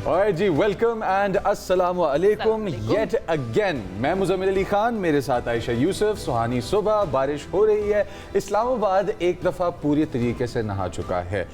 और जी welcome and अस्सलाम वालेकुम येट अगेन। मैं मुज़म्मिल अली खान, मेरे साथ आयशा यूसुफ। सुहानी सुबह, बारिश हो रही है। इस्लामाबाद एक दफ़ा पूरी तरीके से नहा चुका है।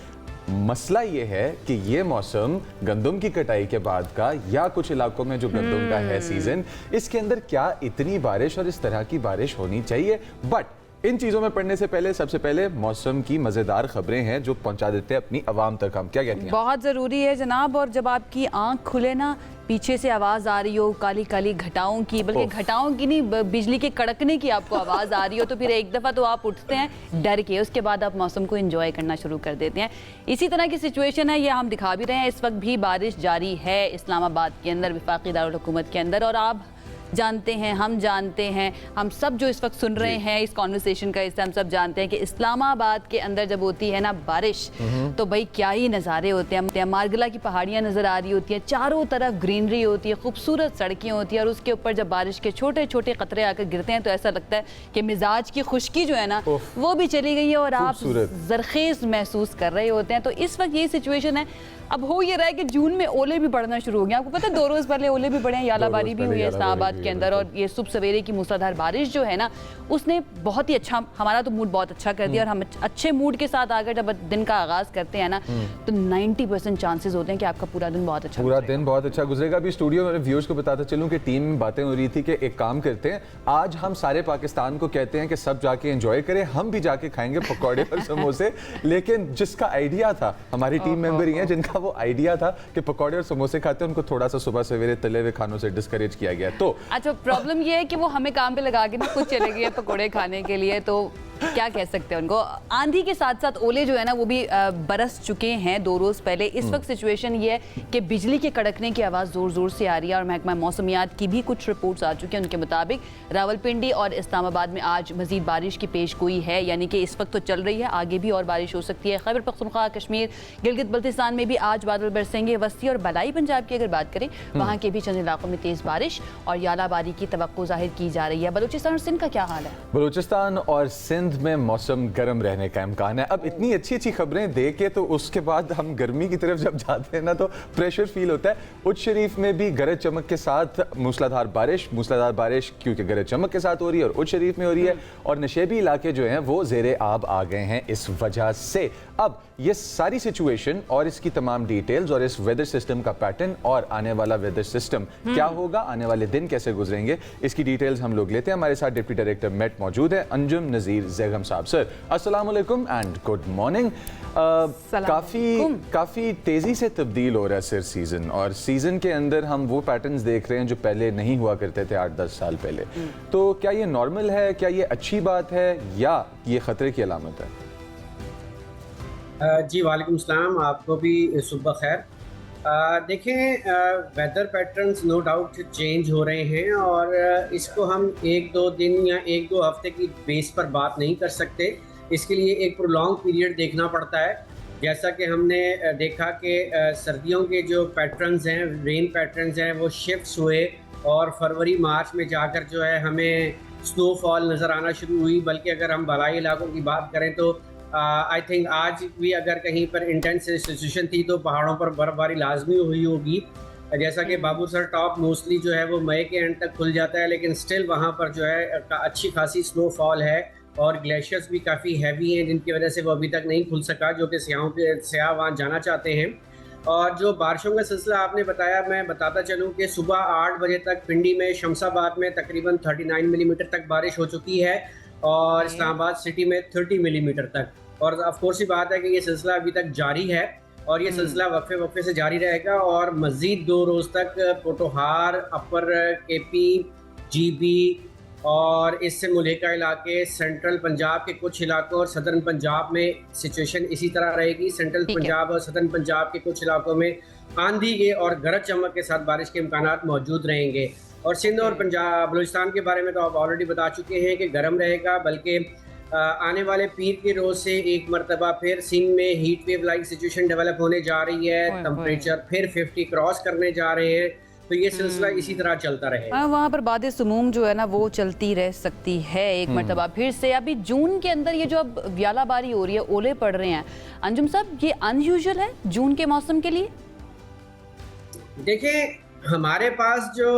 मसला ये है कि ये मौसम गंदम की कटाई के बाद का या कुछ इलाकों में जो गंदम का है सीजन, इसके अंदर क्या इतनी बारिश और इस तरह की बारिश होनी चाहिए? बट इन चीज़ों में पढ़ने से पहले सबसे पहले मौसम की मज़ेदार खबरें हैं जो पहुंचा देते हैं अपनी आवाम तक। हम क्या कहती हैं? बहुत ज़रूरी है जनाब। और जब आपकी आंख खुले ना, पीछे से आवाज़ आ रही हो काली काली घटाओं की, बल्कि घटाओं की नहीं, बिजली के कड़कने की आपको आवाज़ आ रही हो, तो फिर एक दफ़ा तो आप उठते हैं डर के, उसके बाद आप मौसम को एंजॉय करना शुरू कर देते हैं। इसी तरह की सिचुएशन है, ये हम दिखा भी रहे हैं। इस वक्त भी बारिश जारी है इस्लामाबाद के अंदर, वफाकी दारुल हुकूमत के अंदर। और आप जानते हैं, हम जानते हैं, हम सब जो इस वक्त सुन रहे हैं इस कॉन्वर्सेशन का हिस्सा, हम सब जानते हैं कि इस्लामाबाद के अंदर जब होती है ना बारिश, तो भाई क्या ही नज़ारे होते हैं। मारगला की पहाड़ियाँ नज़र आ रही होती हैं, चारों तरफ ग्रीनरी होती है, खूबसूरत सड़कें होती हैं, और उसके ऊपर जब बारिश के छोटे छोटे कतरे आकर गिरते हैं तो ऐसा लगता है कि मिजाज की खुश्की जो है ना वो भी चली गई है और आप जरखेज महसूस कर रहे होते हैं। तो इस वक्त यही सिचुएशन है। अब हो ये रहा है कि जून में ओले भी पड़ना शुरू हो गए। आपको पता है 2 रोज़ पहले ओले भी पड़े हैं, यालाबारी भी हुई है इस्लामाबाद के अंदर। और ये सुबह सवेरे की मूसलाधार बारिश जो है ना, उसने बहुत ही अच्छा, हमारा तो मूड बहुत अच्छा कर दिया। और हम अच्छे मूड के साथ आकर जब दिन का आगाज़ करते हैं ना, तो 90% चांसेस होते हैं कि आपका पूरा दिन बहुत अच्छा गुजरेगा। अभी स्टूडियो में व्यूअर्स को बताता चलूं कि टीम में बातें हो रही थी कि एक काम करते हैं, आज हम सारे पाकिस्तान को कहते हैं कि सब जाके एंजॉय करें, हम भी जाके खाएंगे पकौड़े और समोसे। लेकिन जिसका आइडिया था, हमारी टीम मेंबर ही हैं जिनका वो आइडिया था कि पकौड़े और समोसे खाते हैं, उनको थोड़ा सा सुबह सवेरे तले हुए खानों से डिस्करेज किया गया। तो अच्छा, प्रॉब्लम ये है कि वो हमें काम पे लगा के ना खुद चले गए पकौड़े खाने के लिए, तो क्या कह सकते हैं उनको। आंधी के साथ साथ ओले जो है ना वो भी बरस चुके हैं 2 रोज़ पहले। इस वक्त सिचुएशन ये है कि बिजली के कड़कने की आवाज़ ज़ोर ज़ोर से आ रही है। और महकमा मौसमियात की भी कुछ रिपोर्ट्स आ चुकी हैं, उनके मुताबिक रावलपिंडी और इस्लामाबाद में आज मजीद बारिश की पेश गोई है, यानी कि इस वक्त तो चल रही है, आगे भी और बारिश हो सकती है। खैबर पख्तूनख्वा, कश्मीर, गिलगित बल्तिस्तान में भी आज बादल बरसेंगे। वस्ती और बलाई पंजाब की अगर बात करें, वहाँ के भी चंद इलाकों में तेज़ बारिश और यालाबारी की तवक्को जाहिर की जा रही है। बलूचिस्तान और सिंध का क्या हाल है? बलूचिस्तान और सिंध में मौसम गर्म रहने का इम्कान है। अब इतनी अच्छी अच्छी खबरें दे के तो उसके बाद हम गर्मी की तरफ जब जाते हैं ना तो प्रेशर फील होता है। उच्च शरीफ में भी गरज चमक के साथ मूसलाधार बारिश क्योंकि गरज चमक के साथ हो रही है और उच्च शरीफ में हो रही है। और नशेबी इलाके जो हैं वो ज़ेरे आब आ गए हैं इस वजह से। अब ये सारी सिचुएशन और इसकी तमाम डिटेल्स और इस वेदर सिस्टम का पैटर्न और आने वाला वेदर सिस्टम क्या होगा, आने वाले दिन कैसे गुजरेंगे, इसकी डिटेल्स हम लोग लेते हैं। हमारे साथ डिप्टी डायरेक्टर मेट मौजूद है, अंजुम नज़ीर ज़ैगम साहब। सर अस्सलाम वालेकुम एंड गुड मॉर्निंग। काफ़ी तेज़ी से तब्दील हो रहा है सर सीज़न, और सीज़न के अंदर हम वो पैटर्न्स देख रहे हैं जो पहले नहीं हुआ करते थे 8-10 साल पहले। तो क्या ये नॉर्मल है, क्या ये अच्छी बात है या ये ख़तरे की अलामत है? जी वालेकुम सलाम, आपको भी सुबह खैर। देखें, weather patterns no doubt change हो रहे हैं और इसको हम 1-2 दिन या 1-2 हफ्ते की बेस पर बात नहीं कर सकते। इसके लिए एक प्रोलॉन्ग पीरियड देखना पड़ता है। जैसा कि हमने देखा कि सर्दियों के जो पैटर्न्स हैं, रेन पैटर्न्स हैं, वो शिफ्ट्स हुए और फरवरी मार्च में जाकर जो है हमें स्नोफॉल नज़र आना शुरू हुई। बल्कि अगर हम बलाई इलाकों की बात करें तो आई थिंक आज भी अगर कहीं पर इंटेंस सिचुएशन थी तो पहाड़ों पर बर्फबारी लाजमी हुई होगी। जैसा कि बाबूसर टॉप मोस्टली जो है वो मई के एंड तक खुल जाता है, लेकिन स्टिल वहाँ पर जो है अच्छी खासी स्नोफॉल है और ग्लेशियर्स भी काफ़ी हैवी हैं, जिनकी वजह से वो अभी तक नहीं खुल सका, जो कि सयाह वहाँ जाना चाहते हैं। और जो बारिशों का सिलसिला आपने बताया, मैं बताता चलूँ कि सुबह 8 बजे तक पिंडी में, शमशाबाद में तकरीबन 39 मिलीमीटर तक बारिश हो चुकी है और इस्लामाबाद सिटी में 30 मिलीमीटर तक। और ऑफकोर्स ये बात है कि ये सिलसिला अभी तक जारी है और ये सिलसिला वक्फे से जारी रहेगा और मज़ीद 2 रोज़ तक पोटोहार, अपर केपी, जीबी और इससे मुल्हिका इलाके, सेंट्रल पंजाब के कुछ इलाकों और सदर्न पंजाब में सिचुएशन इसी तरह रहेगी। सेंट्रल पंजाब और सदर्न पंजाब के कुछ इलाकों में आंधी के और गरज चमक के साथ बारिश के इम्कानात मौजूद रहेंगे। और सिंध और पंजाब बलूचिस्तान के बारे में तो आप ऑलरेडी बता चुके हैं कि गर्म रहेगा, बल्कि आने वाले पीर के रोज़ से एक मरतबा फिर सिंध में heat wave like situation develop होने जा रही है। टेम्परेचर फिर 50 क्रॉस करने जा रहे हैं, तो ये सिलसिला इसी तरह चलता रहेगा। वहाँ पर बादे सुमूम जो है ना वो चलती रह सकती है एक मरतबा फिर से। अभी जून के अंदर ये जो अब व्यालाबारी हो रही है, ओले पड़ रहे हैं, अंजुम साहब, ये अनयूजुअल है जून के मौसम के लिए? देखिए, हमारे पास जो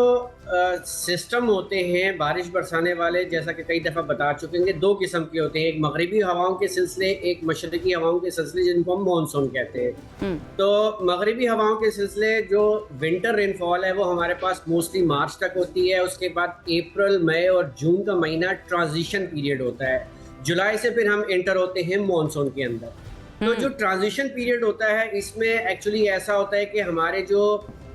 सिस्टम होते हैं बारिश बरसाने वाले, जैसा कि कई दफ़ा बता चुके हैं, दो किस्म के होते हैं। एक मगरिबी हवाओं के सिलसिले, एक मशरकी हवाओं के सिलसिले, जिनको हम मानसून कहते हैं। तो मगरिबी हवाओं के सिलसिले जो विंटर रेनफॉल है वो हमारे पास मोस्टली मार्च तक होती है। उसके बाद अप्रैल, मई और जून का महीना ट्रांजिशन पीरियड होता है। जुलाई से फिर हम एंटर होते हैं मानसून के अंदर। तो जो ट्रांजिशन पीरियड होता है, इसमें एक्चुअली ऐसा होता है कि हमारे जो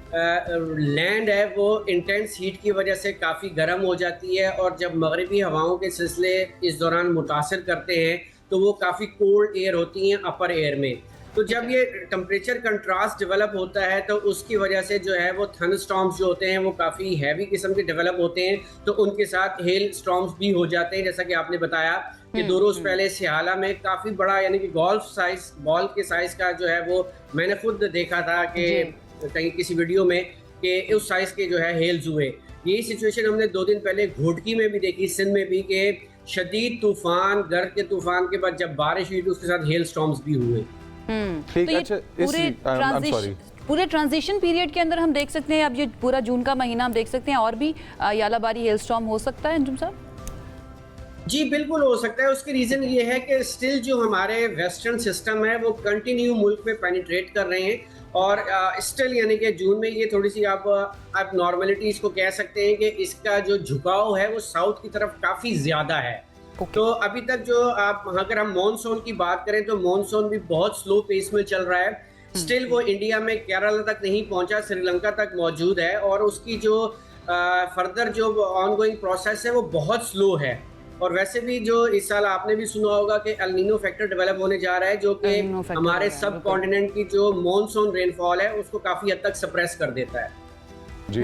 लैंड है वो इंटेंस हीट की वजह से काफ़ी गर्म हो जाती है, और जब मगरिबी हवाओं के सिलसिले इस दौरान मुतासर करते हैं तो वो काफ़ी कोल्ड एयर होती हैं अपर एयर में। तो जब ये टेम्परेचर कंट्रास्ट डेवलप होता है तो उसकी वजह से जो है वो थंडर स्टॉर्म्स जो होते हैं वो काफ़ी हैवी किस्म के डेवलप होते हैं, तो उनके साथ हेल स्टॉर्म्स भी हो जाते हैं। जैसा कि आपने बताया कि 2 रोज़ पहले सियाला में काफ़ी बड़ा, यानी कि गोल्फ साइज, बॉल के साइज़ का जो है वो मैंने खुद देखा था कि कहीं किसी वीडियो में कि उस साइज़ के जो है हेल्स हुए। यही सिचुएशन हमने 2 दिन पहले घोटकी में भी देखी, सिंध में भी, कि शदीद तूफान, गर्द के तूफान के बाद जब बारिश हुई तो उसके साथ हेल स्टॉर्म्स भी हुए। तो ये पूरे ट्रांजिशन पीरियड के अंदर हम देख सकते हैं, अब ये पूरा जून का महीना हम देख सकते हैं और भी यालाबारी हेल स्टॉर्म हो सकता है अंजुम साहब? जी बिल्कुल हो सकता है। उसकी रीज़न ये है कि स्टिल जो हमारे वेस्टर्न सिस्टम है वो कंटिन्यू मुल्क में पेनिट्रेट कर रहे हैं, और स्टिल यानी कि जून में ये थोड़ी सी आप नॉर्मलिटी इसको कह सकते हैं कि इसका जो झुकाव है वो साउथ की तरफ काफ़ी ज़्यादा है। तो अभी तक जो अगर हम मॉनसून की बात करें तो मॉनसून भी बहुत स्लो पेस में चल रहा है। स्टिल वो इंडिया में केरला तक नहीं पहुंचा, श्रीलंका तक मौजूद है, और उसकी जो फर्दर जो ऑनगोइंग प्रोसेस है वो बहुत स्लो है। और वैसे भी जो इस साल आपने भी सुना होगा कि एल नीनो फैक्टर डेवलप होने जा रहा है, जो कि हमारे सब कॉन्टिनेंट की जो मॉनसून रेनफॉल है उसको काफ़ी हद तक सप्रेस कर देता है। जी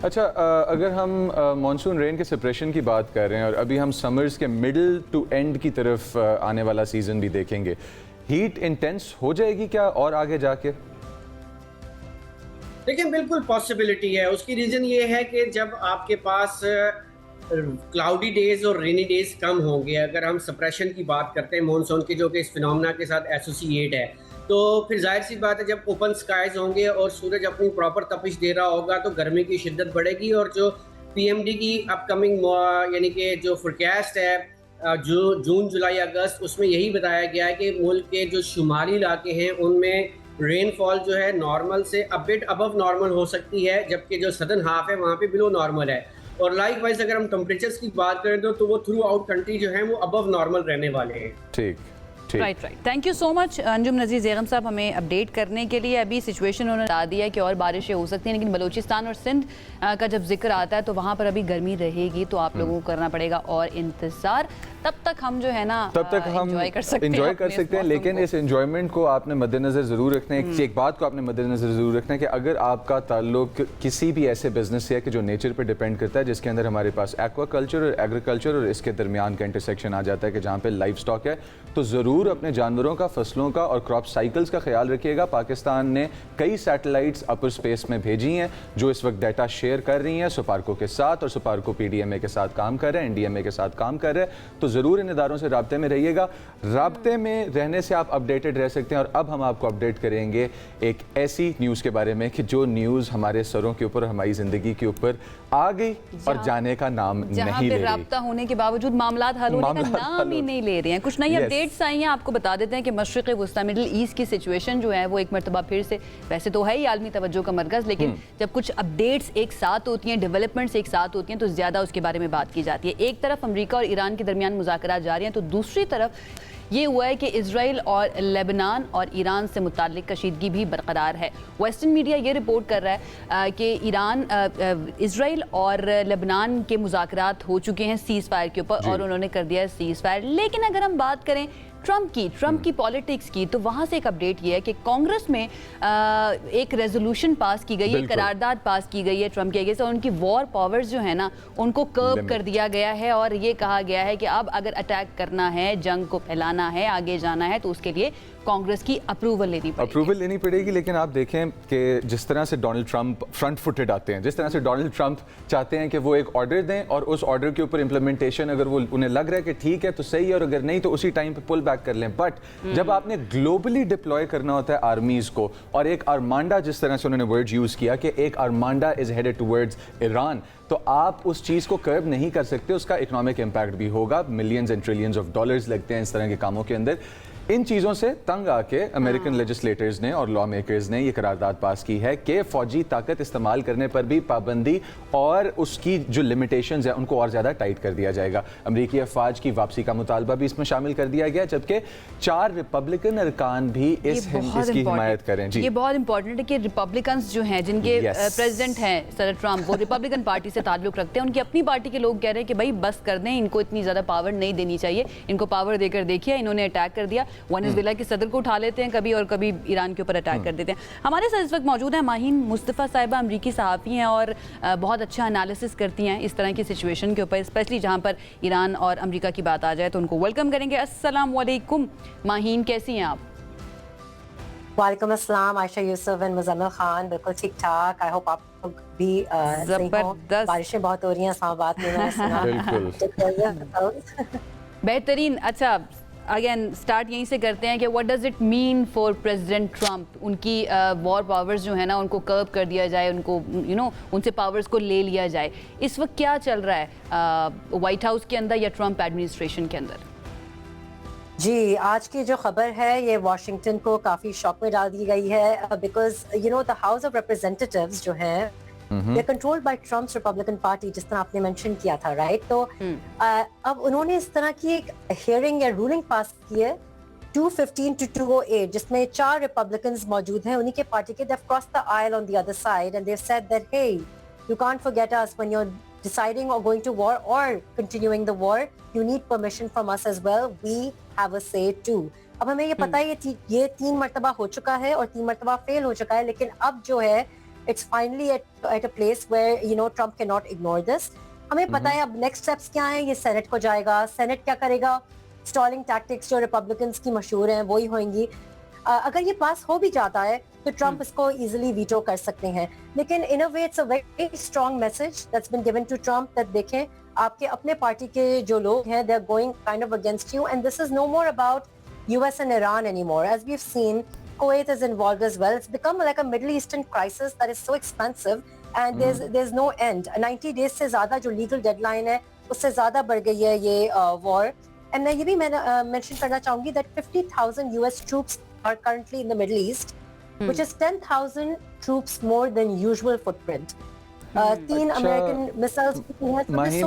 अच्छा, अगर हम मॉनसून रेन के सप्रेशन की बात कर रहे हैं और अभी हम समर्स के मिडिल टू एंड की तरफ आने वाला सीजन भी देखेंगे, हीट इंटेंस हो जाएगी क्या और आगे जाके? देखिए, बिल्कुल पॉसिबिलिटी है। उसकी रीज़न ये है कि जब आपके पास क्लाउडी डेज और रेनी डेज कम होंगे, अगर हम सप्रेशन की बात करते हैं मॉनसून की, जो कि इस फिनोमेना के साथ एसोसिएट है, तो फिर जाहिर सी बात है जब ओपन स्काइज होंगे और सूरज अपनी प्रॉपर तपिश दे रहा होगा तो गर्मी की शिद्दत बढ़ेगी। और जो पीएमडी की अपकमिंग यानी कि जो फोरकास्ट है जो जून, जुलाई, अगस्त, उसमें यही बताया गया है कि मुल्क के जो शुमाली इलाके हैं उनमें रेनफॉल जो है नॉर्मल से अ बिट अबव नॉर्मल हो सकती है, जबकि जो सदर्न हाफ है वहाँ पे बिलो नॉर्मल है। और लाइक वाइज अगर हम टेम्परेचर्स की बात करें तो वो थ्रू आउट कंट्री जो है वो अबव नॉर्मल रहने वाले हैं। ठीक। Right. Thank you so much Anjum Nazir Begum Sahab हमें अपडेट करने के लिए। अभी सिचुएशन उन्होंने बता दिया कि और बारिशें हो सकती हैं, लेकिन बलूचिस्तान और सिंध का जब जिक्र आता है तो वहाँ पर अभी गर्मी रहेगी, तो आप लोगों को करना पड़ेगा और इंतज़ार। तब तक हम जो है ना तब तक हम एंजॉय कर सकते हैं, लेकिन इस एंजॉयमेंट को आपने मद्देनजर ज़रूर रखना है। एक बात को आपने मद्देनजर ज़रूर रखना है कि अगर आपका ताल्लुक किसी भी ऐसे बिजनेस से है कि जो नेचर पर डिपेंड करता है, जिसके अंदर हमारे पास एक्वाकल्चर और एग्रीकल्चर और इसके दरमियान का इंटरसेक्शन आ जाता है कि जहाँ पे लाइफ स्टॉक है, तो ज़रूर अपने जानवरों का, फसलों का और क्रॉप साइकिल्स का ख्याल रखिएगा। पाकिस्तान ने कई सैटेलाइट्स अपर स्पेस में भेजी हैं जो इस वक्त डाटा शेयर कर रही हैं सुपार्को के साथ, और सुपार्को पीडीएमए के साथ काम कर रहे हैं, एनडीएमए के साथ काम कर रहे हैं। तो ज़रूर इन इदारों से राब्ते में रहिएगा। राब्ते में रहने से आप अपडेटेड रह सकते हैं। और अब हम आपको अपडेट करेंगे एक ऐसी न्यूज़ के बारे में कि जो न्यूज़ हमारे सरों के ऊपर, हमारी ज़िंदगी के ऊपर आ गई और जाने का नाम नहीं ले रही। राब्ता होने के बावजूद मामलात हल होने का नाम ही नहीं ले रहे हैं। कुछ नई अपडेट्स आई हैं, आपको बता देते हैं कि मशरिक़ वस्ता मिडिल ईस्ट की सिचुएशन जो है वो एक मरतबा फिर से, वैसे तो है ही आलमी तवज्जो का मरकज़, लेकिन जब कुछ अपडेट्स एक साथ होती हैं, डेवलपमेंट्स एक साथ होती हैं, तो ज़्यादा उसके बारे में बात की जाती है। एक तरफ अमेरिका और ईरान के दरमियान मुज़ाकरात जारी हैं, तो दूसरी तरफ ये हुआ है कि इजराइल और लेबनान और ईरान से मुताल्लिक कशीदगी भी बरकरार है। वेस्टर्न मीडिया ये रिपोर्ट कर रहा है कि इजराइल और लेबनान के मुज़ाकरात हो चुके हैं सीज़ फायर के ऊपर, और उन्होंने कर दिया है सीज़ फायर। लेकिन अगर हम बात करें ट्रंप की पॉलिटिक्स की, तो वहाँ से एक अपडेट ये है कि कांग्रेस में एक रेजोल्यूशन पास की गई है, करारदाद पास की गई है ट्रंप के अगेंस्ट, और उनकी वॉर पावर्स जो है ना उनको कर्ब कर दिया गया है। और ये कहा गया है कि अब अगर अटैक करना है, जंग को फैलाना है, आगे जाना है, तो उसके लिए कांग्रेस की अप्रूवल लेनी पड़ेगी। अप्रूवल लेनी पड़ेगी, लेकिन आप देखें कि जिस तरह से डोनाल्ड ट्रंप फ्रंट फुटेड आते हैं, जिस तरह से डोनाल्ड ट्रंप चाहते हैं कि वो एक ऑर्डर दें और उस ऑर्डर के ऊपर इंप्लीमेंटेशन अगर वो उन्हें लग रहा है कि ठीक है तो सही है, और अगर नहीं तो उसी टाइम पे पुल बैक कर लें। बट जब आपने ग्लोबली डिप्लॉय करना होता है आर्मीज को, और एक आर्मांडा, जिस तरह से उन्होंने वर्ड यूज किया कि एक आर्मांडा इज हेडेड टुवर्ड्स ईरान, तो आप उस चीज़ को कर्ब नहीं कर सकते। उसका इकोनॉमिक इम्पैक्ट भी होगा, millions and trillions of dollars लगते हैं इस तरह के कामों के अंदर। इन चीज़ों से तंग आके अमेरिकन लेजिस्लेटर्स ने और लॉ मेकर्स ने ये करारदाद पास की है कि फौजी ताकत इस्तेमाल करने पर भी पाबंदी और उसकी जो लिमिटेशंस है उनको और ज़्यादा टाइट कर दिया जाएगा। अमेरिकी अफवाज की वापसी का मुतालबा भी इसमें शामिल कर दिया गया, जबकि 4 रिपब्लिकन अरकान भी इसकी हिमायत करें। जी, ये बहुत इंपॉर्टेंट है कि रिपब्लिकन्स जो हैं, जिनके प्रेसिडेंट हैं सर ट्रंप, वो रिपब्लिकन पार्टी से ताल्लुक रखते हैं। उनकी अपनी पार्टी के लोग कह रहे हैं कि भाई बस कर दें, इनको इतनी ज़्यादा पावर नहीं देनी चाहिए, इनको पावर देकर देखिए इन्होंने अटैक कर दिया, वेनेजुएला के सदर को उठा लेते हैं कभी और कभी ईरान के ऊपर अटैक कर देते हैं। हमारे साथ इस वक्त मौजूद हैं माहीन मुस्तफ़ा साहिबा, अमरीकी सहाफ़ी हैं और बहुत अच्छा एनालिसिस करती हैं इस तरह की सिचुएशन के ऊपर, स्पेशली जहाँ पर ईरान और अमेरिका की बात आ जाए तो उनको वेलकम करेंगे। अस्सलाम वालेकुम माहीन, कैसी हैं आप? वालेकुम अस्सलाम आयशा यूसुफ एंड मुज़म्मिल खान, बिल्कुल ठीक ठाक। आई होप आप लोग भी जबरदस्त। बारिशें बहुत हो रही हैं इस्लामाबाद में, मैंने सुना। बिल्कुल बेहतरीन। अच्छा, अगेन स्टार्ट यहीं से करते हैं कि what does it mean for president Trump, उनकी वॉर पावर्स जो है ना उनको कर्ब कर दिया जाए, उनको उनसे पावर्स को ले लिया जाए। इस वक्त क्या चल रहा है व्हाइट हाउस के अंदर या ट्रंप एडमिनिस्ट्रेशन के अंदर? जी, आज की जो खबर है ये वाशिंगटन को काफी शॉक में डाल दी गई है, because the house of representatives जो है they're controlled by Trump's Republican Party, जिस तरह आपने मेंशन किया था, राइट? तो अब उन्होंने इस तरह की एक हियरिंग या रूलिंग पास की है 215 to 208, जिसमें 4 रिपब्लिकन्स मौजूद हैं उन्हीं के पार्टी के। they've crossed the aisle on the other side and they've said that hey, you can't forget us when you're deciding or going to war or continuing the war, you need permission from us as well, we have a say too. अब हमें ये पता है ये 3 मर्तबा हो चुका है और 3 मर्तबा फेल हो चुका है, लेकिन अब जो है it's finally at a place where Trump cannot ignore this. हमें पता है अब नेक्स्ट स्टेप्स क्या हैं, ये सेनेट को जाएगा, सेनेट क्या करेगा, स्टॉलिंग टैक्टिक्स जो रिपब्लिकन्स की मशहूर हैं वही होंगी। अगर ये पास हो भी जाता है तो ट्रंप इसको इजीली वीटो कर सकते हैं, लेकिन in a way it's a very strong message that's been given to Trump that देखें आपके अपने पार्टी के जो लोग हैं they are going kind of against you and this is no more about US and Iran anymore. As we've seen, Kuwait is involved as well. It's become like a Middle Eastern crisis that is so expensive and there's no end. 90 days से ज़्यादा जो legal deadline है उससे ज़्यादा बढ़ गई है ये war. And मैं ये भी mention करना चाहूँगी that 50,000 US troops are currently in the Middle East, which is 10,000 troops more than usual footprint. 3 American missiles. Maheen,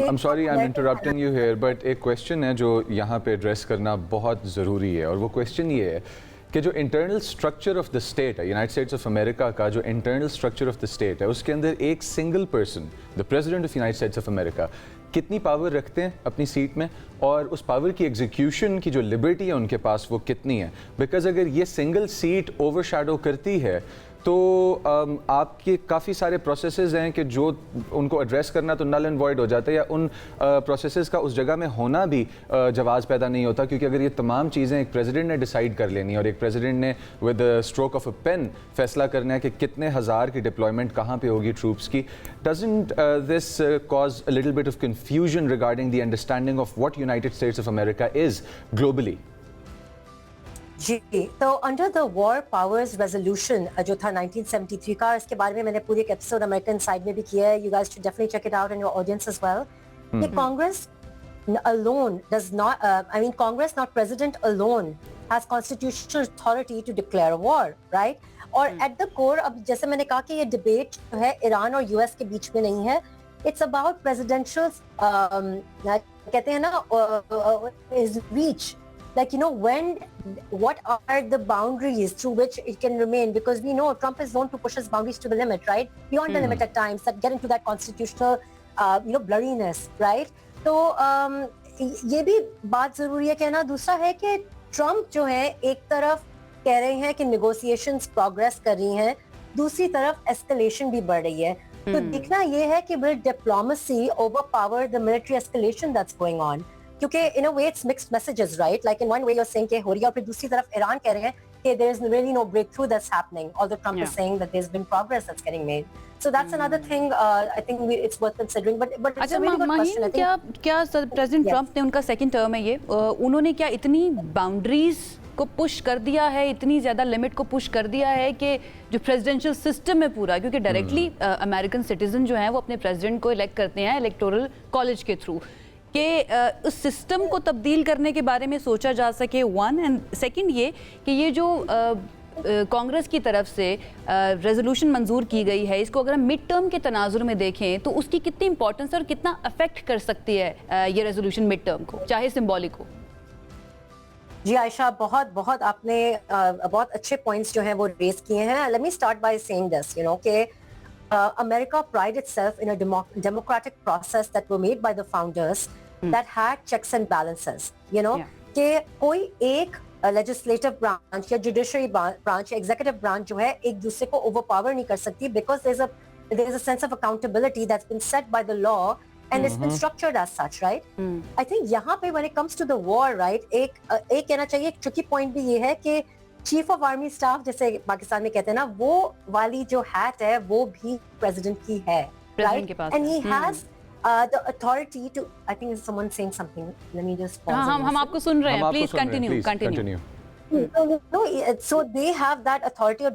I'm sorry I'm interrupting you here, but एक क्वेश्चन है जो यहाँ पे एड्रेस करना बहुत ज़रूरी है, और वो क्वेश्चन ये है कि जो internal structure of the state है, यूनाइटेड स्टेट्स ऑफ अमेरिका का जो internal structure of the state है, उसके अंदर एक single person, the president of United States of America, कितनी पावर रखते हैं अपनी सीट में, और उस पावर की एग्जीक्यूशन की जो लिबर्टी है उनके पास वो कितनी है। बिकॉज अगर ये सिंगल सीट ओवरशैडो करती है तो आपके काफ़ी सारे प्रोसेसेस हैं कि जो उनको एड्रेस करना तो नल एंड वॉइड हो जाता है, या उन प्रोसेसेस का उस जगह में होना भी जवाज़ पैदा नहीं होता, क्योंकि अगर ये तमाम चीज़ें एक प्रेसिडेंट ने डिसाइड कर लेनी है और एक प्रेसिडेंट ने with stroke of a pen फैसला करना है कि कितने हज़ार की डिप्लॉयमेंट कहाँ पे होगी ट्रूप्स की, doesn't this cause a little bit of confusion regarding the understanding of what United States of America is globally? जी, तो under the war powers resolution जो था 1973 का, इसके बारे में मैंने पूरी एक एपिसोड अमेरिकन साइड में भी किया है, you guys should definitely check it out and your audience as well. कि Congress alone does not Congress, not president alone, has constitutional authority to declare a war, right? और at the core, अब जैसे मैंने कहा कि ये डिबेट जो है ईरान और यूएस के बीच में नहीं है, it's about presidential कहते हैं ना is reach, like what are the boundaries through which it can remain, because we know Trump is known to push his boundaries to the limit, right? Beyond the limit at times, that get into that constitutional blurriness, right? तो ये भी बात जरूरी है कहना। दूसरा है कि ट्रम्प जो है एक तरफ कह रहे हैं कि नेगोशिएशंस प्रोग्रेस कर रही हैं, दूसरी तरफ एस्केलेशन भी बढ़ रही है। तो देखना ये है कि will diplomacy overpower the military escalation that's going on. क्योंकि in a way it's mixed messages, right? Like in one way you're saying कि हो रही है और फिर दूसरी तरफ ईरान कह रहे हैं कि there is really no breakthrough that's happening, although Trump is saying that there's been progress that's getting made. So that's another thing I think it's worth considering. But it's अच्छा a really good question. I think क्या president Trump ने, उनका second term है ये, उन्होंने क्या इतनी boundaries को पुश कर दिया है, इतनी ज़्यादा लिमिट को पुश कर दिया है कि जो प्रेसिडेंशियल सिस्टम है पूरा, क्योंकि डायरेक्टली अमेरिकन सिटीजन जो हैं वो अपने प्रेसिडेंट को इलेक्ट करते हैं इलेक्टोरल कॉलेज के थ्रू, कि उस सिस्टम को तब्दील करने के बारे में सोचा जा सके, वन, एंड सेकंड ये कि ये जो कांग्रेस की तरफ से रेजोल्यूशन मंजूर की गई है, इसको अगर हम मिड टर्म के तनाजुर में देखें तो उसकी कितनी इंपॉर्टेंस और कितना अफेक्ट कर सकती है ये रेजोल्यूशन मिड टर्म को, चाहे सिंबॉलिक हो। जी आयशा, बहुत बहुत आपने बहुत अच्छे पॉइंट्स जो हैं वो रेज किए हैं। Let me start by saying this, you know, कि America pride itself in a democratic process that were made by the founders that had checks and balances, you know, कि कोई एक legislative branch या judiciary branch या executive branch जो है एक दूसरे को overpower नहीं कर सकती, because there's a sense of accountability that's been set by the law and it's been structured as such, right? I think यहाँ पे when it comes to the war, right, एक कहना चाहिए, एक tricky point भी ये है कि चीफ ऑफ आर्मी स्टाफ जैसे पाकिस्तान में कहते हैं ना, वो वाली जो हैट है वो भी प्रेसिडेंट की है, right? And he has the authority to, I think someone saying something, let me just pause. हम आपको सुन रहे हैं, please continue. So they have that authority of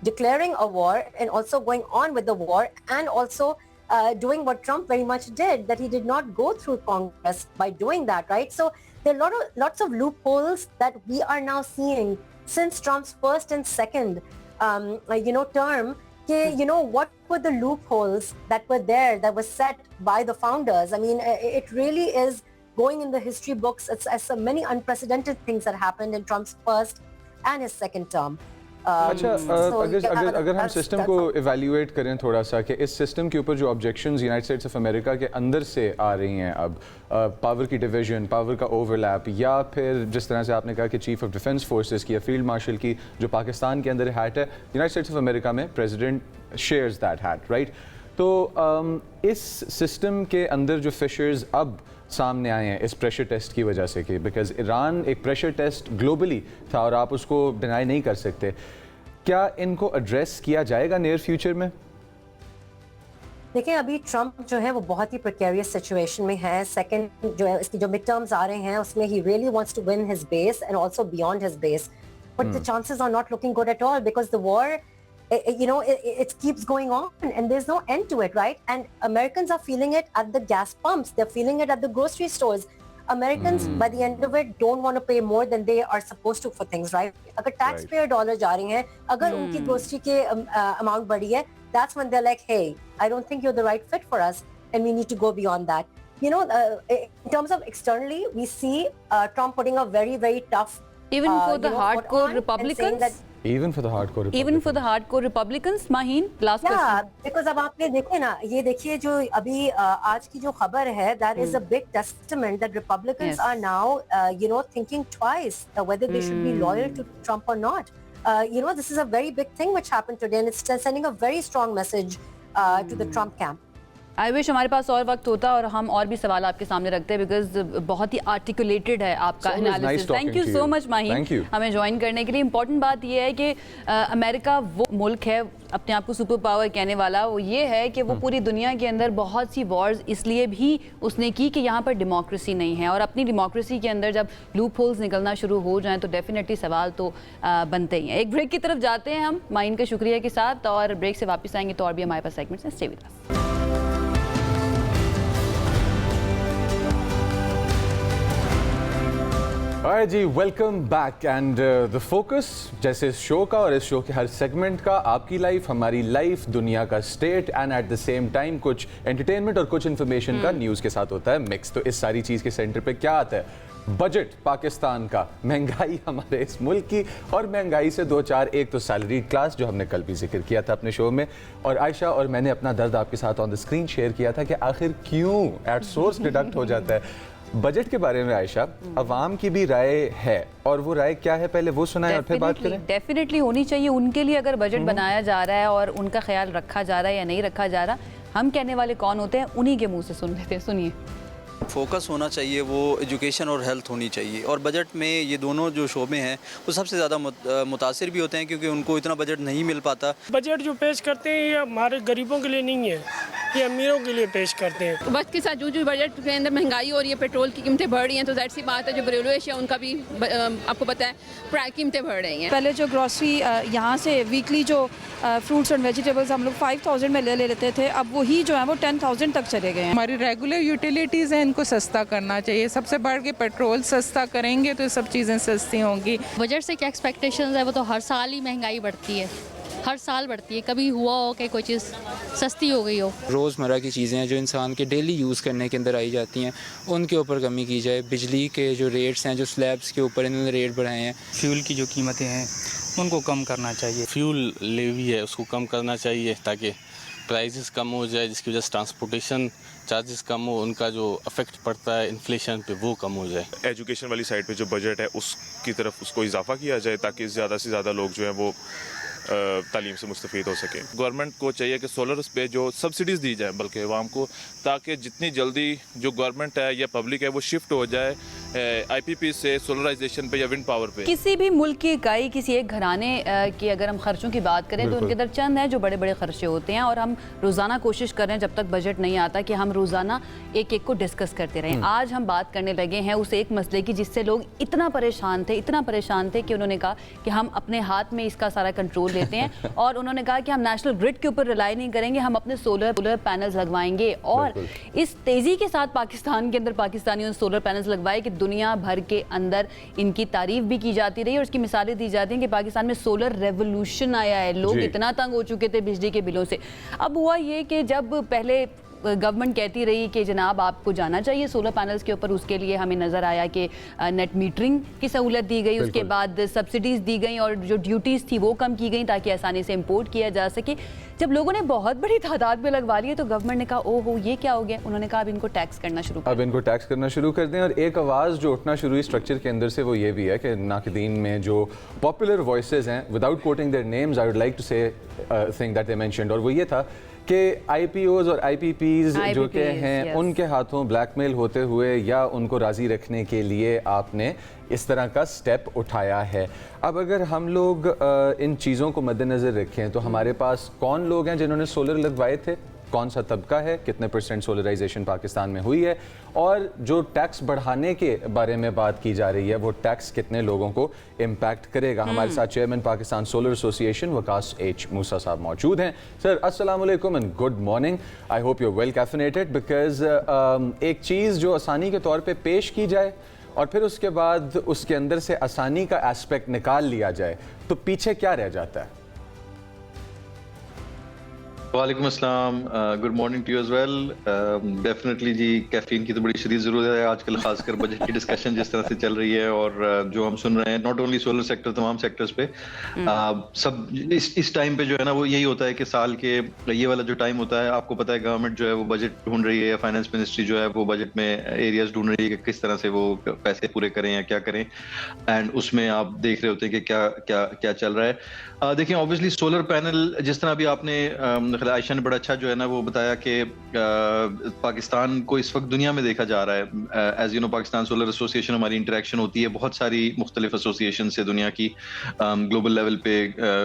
declaring a war and also going on with the war, and also doing what Trump very much did, that he did not go through Congress by doing that, right? So there are lots of loopholes that we are now seeing since Trump's first and second, term. What were the loopholes that were there, that were set by the founders? I mean, it really is going in the history books as so many unprecedented things that happened in Trump's first and his second term. अच्छा, अगर हम system को evaluate करें थोड़ा सा, कि इस system के ऊपर जो objections United States of America के अंदर से आ रही हैं अब, पावर की डिवीजन, पावर का ओवरलैप, या फिर जिस तरह से आपने कहा कि चीफ ऑफ डिफेंस फोर्सेस की या फील्ड मार्शल की जो पाकिस्तान के अंदर हैट है, यूनाइटेड स्टेट्स ऑफ अमेरिका में president shares that hat, right? तो इस सिस्टम के अंदर जो फिशर्स अब सामने आए हैं इस प्रेशर टेस्ट की वजह से, कि बिकॉज ईरान एक प्रेशर टेस्ट ग्लोबली था और आप उसको डिनाई नहीं कर सकते, क्या इनको एड्रेस किया जाएगा नियर फ्यूचर में? देखिए, अभी ट्रम्प जो है वो बहुत ही प्रिकेरियस सिचुएशन में है। सेकंड जो है, इसकी जो मिड टर्म्स आ रहे हैं उसमें he really wants to win his base and also beyond his base, but the chances are not looking good at all, because the war, it keeps going on and there's no end to it, right? And Americans are feeling it at the gas pumps, they're feeling it at the grocery stores. Americans by the end of it don't want to pay more than they are supposed to for things, right? अगर taxpayer dollar जा रही हैं, अगर उनकी grocery के amount बढ़ी है, that's when they're like, hey, I don't think you're the right fit for us and we need to go beyond that. In terms of externally, we see Trump putting a very, very tough even for the hardcore Republicans. Even for the hardcore Republicans, Maheen, last question. Because अब आपने देखे ना, ये देखिए जो अभी आज की जो खबर है, that is a big testament that Republicans are now, thinking twice whether they should be loyal to Trump or not. This is a very big thing which happened today, and it's sending a very strong message to the Trump camp. I wish हमारे पास और वक्त होता और हम और भी सवाल आपके सामने रखते हैं, बिकॉज बहुत ही आर्टिकुलेटेड है आपका analysis. Thank you so much Maheen हमें ज्वाइन करने के लिए। इंपॉर्टेंट बात यह है कि अमेरिका वो मुल्क है अपने आप को सुपर पावर कहने वाला, वो ये है कि वो पूरी दुनिया के अंदर बहुत सी वॉर्स इसलिए भी उसने की कि यहाँ पर डेमोक्रेसी नहीं है, और अपनी डेमोक्रेसी के अंदर जब लूप होल्स निकलना शुरू हो जाएं तो डेफिनेटली सवाल तो बनते ही हैं। एक ब्रेक की तरफ जाते हैं हम माहीन के शुक्रिया के साथ, और ब्रेक से वापस आएंगे तो और भी हमारे पास सेगमेंट्स हैं। Stay with us. Alright जी, welcome back and the focus, जैसे इस शो का और इस शो के हर सेगमेंट का, आपकी लाइफ, हमारी लाइफ, दुनिया का state, and at the same time कुछ एंटरटेनमेंट और कुछ इन्फॉर्मेशन का न्यूज़ के साथ होता है मिक्स। तो इस सारी चीज़ के सेंटर पे क्या आता है? बजट पाकिस्तान का, महंगाई हमारे इस मुल्क की, और महंगाई से दो चार, एक तो सैलरी क्लास जो हमने कल भी जिक्र किया था अपने शो में, और आयशा और मैंने अपना दर्द आपके साथ ऑन द स्क्रीन शेयर किया था कि आखिर क्यों एट सोर्स डिडक्ट हो जाता है। बजट के बारे में आयशा, अवाम की भी राय है, और वो राय क्या है पहले वो सुनाएं और फिर बात करें। डेफिनेटली होनी चाहिए उनके लिए, अगर बजट बनाया जा रहा है और उनका ख्याल रखा जा रहा है या नहीं रखा जा रहा। हम कहने वाले कौन होते हैं, उन्हीं के मुंह से सुन लेते हैं। सुनिए। फोकस होना चाहिए वो एजुकेशन और हेल्थ होनी चाहिए, और बजट में ये दोनों जो शोबे हैं वो सबसे ज़्यादा मुतासिर भी होते हैं क्योंकि उनको इतना बजट नहीं मिल पाता। बजट जो पेश करते हैं ये हमारे गरीबों के लिए नहीं है, ये अमीरों के लिए पेश करते हैं। वक्त के साथ जो बजट के अंदर महंगाई हो रही है, पेट्रोल की कीमतें बढ़ रही हैं, तो ज़ाहिर सी बात है जो ग्रेजुएश है उनका भी आपको पता है कीमतें बढ़ रही हैं। पहले जो ग्रॉसरी यहाँ से वीकली जो फ्रूट्स एंड वेजिटेबल्स हम लोग 5000 में ले लेते थे, अब वही जो है वो 10,000 तक चले गए हैं। हमारी रेगुलर यूटिलिटीज़ हैं, इनको सस्ता करना चाहिए। सबसे बढ़ के पेट्रोल सस्ता करेंगे तो सब चीज़ें सस्ती होंगी। बजट से क्या एक्सपेक्टेशंस है, वो तो हर साल ही महंगाई बढ़ती है, हर साल बढ़ती है। कभी हुआ हो कि कोई चीज़ सस्ती हो गई हो? रोज़मर्रा की चीज़ें हैं जो इंसान के डेली यूज़ करने के अंदर आई जाती हैं, उनके ऊपर कमी की जाए। बिजली के जो रेट्स हैं, जो स्लैब्स के ऊपर इन्होंने रेट बढ़ाए हैं। फ्यूल की जो कीमतें हैं उनको कम करना चाहिए। फ्यूल लेवी है उसको कम करना चाहिए ताकि प्राइसेस कम हो जाए, जिसकी वजह से ट्रांसपोर्टेशन चार्जेस कम हो, उनका जो अफेक्ट पड़ता है इन्फ्लेशन पे वो कम हो जाए। एजुकेशन वाली साइड पे जो बजट है उसकी तरफ उसको इजाफा किया जाए ताकि ज़्यादा से ज़्यादा लोग जो हैं वो तालीम से मुस्तफ़ीद हो सके। गवर्नमेंट को चाहिए कि सोलर पे जो सब्सिडीज़ दी जाए बल्कि अवाम को, ताकि जितनी जल्दी जो गवर्नमेंट है या पब्लिक है वो शिफ्ट हो जाए IPP से सोलराइजेशन पे या विंड पावर पे। किसी भी मुल्क की इकाई, किसी एक घराने के अगर हम खर्चों की बात करें तो उनके अंदर चंद हैं जो बड़े बड़े खर्चे होते हैं, और हम रोज़ाना कोशिश कर रहे हैं जब तक बजट नहीं आता कि हम रोज़ाना एक एक को डिस्कस करते रहें। आज हम बात करने लगे हैं उस एक मसले की जिससे लोग इतना परेशान थे कि उन्होंने कहा कि हम अपने हाथ में इसका सारा कंट्रोल लेते हैं और उन्होंने कहा कि हम नेशनल ग्रिड के ऊपर रिलाई नहीं करेंगे, हम अपने सोलर पैनल्स लगवाएंगे। और इस तेज़ी के साथ पाकिस्तान के अंदर पाकिस्तानियों ने सोलर पैनल्स लगवाए कि दुनिया भर के अंदर इनकी तारीफ भी की जाती रही और उसकी मिसालें दी जाती हैं कि पाकिस्तान में सोलर रेवोल्यूशन आया है। लोग इतना तंग हो चुके थे बिजली के बिलों से। अब हुआ ये कि जब पहले गवर्नमेंट कहती रही कि जनाब आपको जाना चाहिए सोलर पैनल्स के ऊपर, उसके लिए हमें नज़र आया कि नेट मीटरिंग की सहूलत दी गई, उसके बाद सब्सिडीज़ दी गई और जो ड्यूटीज़ थी वो कम की गई ताकि आसानी से इंपोर्ट किया जा सके। जब लोगों ने बहुत बड़ी तादाद में लगवा लिए तो गवर्नमेंट ने कहा ओहो ये क्या हो गया। उन्होंने कहा अब इनको टैक्स करना शुरू कर दें। और एक आवाज़ जो उठना शुरू हुई स्ट्रक्चर के अंदर से वो ये भी है कि नाक़दीन में जो पॉपुलर वॉइसेस हैं, without quoting their names, I would like to say thing that they mentioned, और वो ये था कि IPOs और IPPs जो के हैं उनके हाथों ब्लैकमेल होते हुए या उनको राज़ी रखने के लिए आपने इस तरह का स्टेप उठाया है। अब अगर हम लोग इन चीज़ों को मद्देनज़र रखें तो हमारे पास कौन लोग हैं जिन्होंने सोलर लगवाए थे, कौन सा तबका है, कितने % सोलराइजेशन पाकिस्तान में हुई है, और जो टैक्स बढ़ाने के बारे में बात की जा रही है वो टैक्स कितने लोगों को इम्पैक्ट करेगा। हमारे साथ chairman Pakistan solar association Waqas H मूसा साहब मौजूद हैं। सर अस्सलाम वालेकुम and good morning. I hope you well caffeinated because एक चीज़ जो आसानी के तौर पे पेश की जाए और फिर उसके बाद उसके अंदर से आसानी का एस्पेक्ट निकाल लिया जाए तो पीछे क्या रह जाता है? वालेकुम अस्सलाम, good morning to you as well. Definitely जी, कैफीन की तो बड़ी शदीद ज़रूरत है आजकल, खासकर बजट की डिस्कशन जिस तरह से चल रही है और जो हम सुन रहे हैं नॉट ओनली सोलर सेक्टर, तमाम सेक्टर्स पे सब इस टाइम पे जो है ना वो यही होता है कि साल के ये वाला जो टाइम होता है, आपको पता है गवर्नमेंट जो है वो बजट ढूंढ रही है, फाइनेंस मिनिस्ट्री जो है वो बजट में एरियाज ढूंढ रही है कि किस तरह से वो पैसे पूरे करें या क्या करें, एंड उसमें आप देख रहे होते हैं कि क्या क्या क्या चल रहा है। देखिए ऑब्वियसली सोलर पैनल जिस तरह भी आपने आयशा ने बड़ा अच्छा जो है ना वो बताया कि पाकिस्तान को इस वक्त दुनिया में देखा जा रहा है। As you know Pakistan solar association, हमारी इंटरेक्शन होती है बहुत सारी मुख्तलिफ एसोसिएशन से दुनिया की, ग्लोबल लेवल पे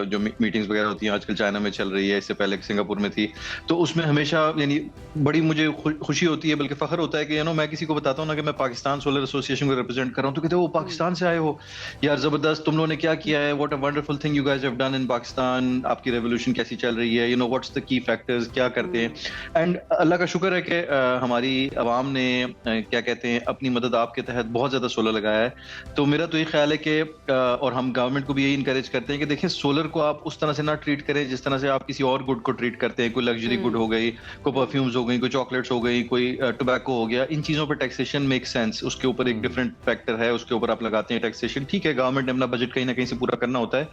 जो मीटिंग्स वगैरह होती हैं, आजकल चाइना में चल रही है, इससे पहले सिंगापुर में थी, तो उसमें हमेशा यानी बड़ी मुझे खुशी होती है, बल्कि फख्र होता है कि मैं किसी को बताता हूँ ना कि मैं पाकिस्तान सोलर एसोसिएशन को रिप्रेजेंट कर रहा हूँ तो कहते हैं वो पाकिस्तान से आए हो यार, जबरदस्त, तुम लोगों ने क्या किया है, what a wonderful thing you guys have done in Pakistan, आपकी रेवोल्यूशन कैसी चल रही है, you know what's the key factors, क्या करते हैं। एंड अल्लाह का शुक्र है कि हमारी आवाम ने क्या कहते हैं अपनी मदद आपके तहत बहुत ज्यादा सोलर लगाया है। तो मेरा तो ये ख्याल है कि और हम गवर्नमेंट को भी यही इंकरेज करते हैं कि देखें सोलर को आप उस तरह से ना ट्रीट करें जिस तरह से आप किसी और गुड को ट्रीट करते हैं, कोई लग्जरी गुड हो गई, कोई परफ्यूम्स हो गई, कोई चॉकलेट्स हो गई, कोई टोबैको हो गया, इन चीजों पर टैक्सेशन मेक सेंस, उसके ऊपर एक डिफरेंट फैक्टर है, उसके ऊपर आप लगाते हैं टैक्सेशन, ठीक है, गवर्नमेंट ने अपना बजट कहीं ना कहीं से पूरा करना होता है,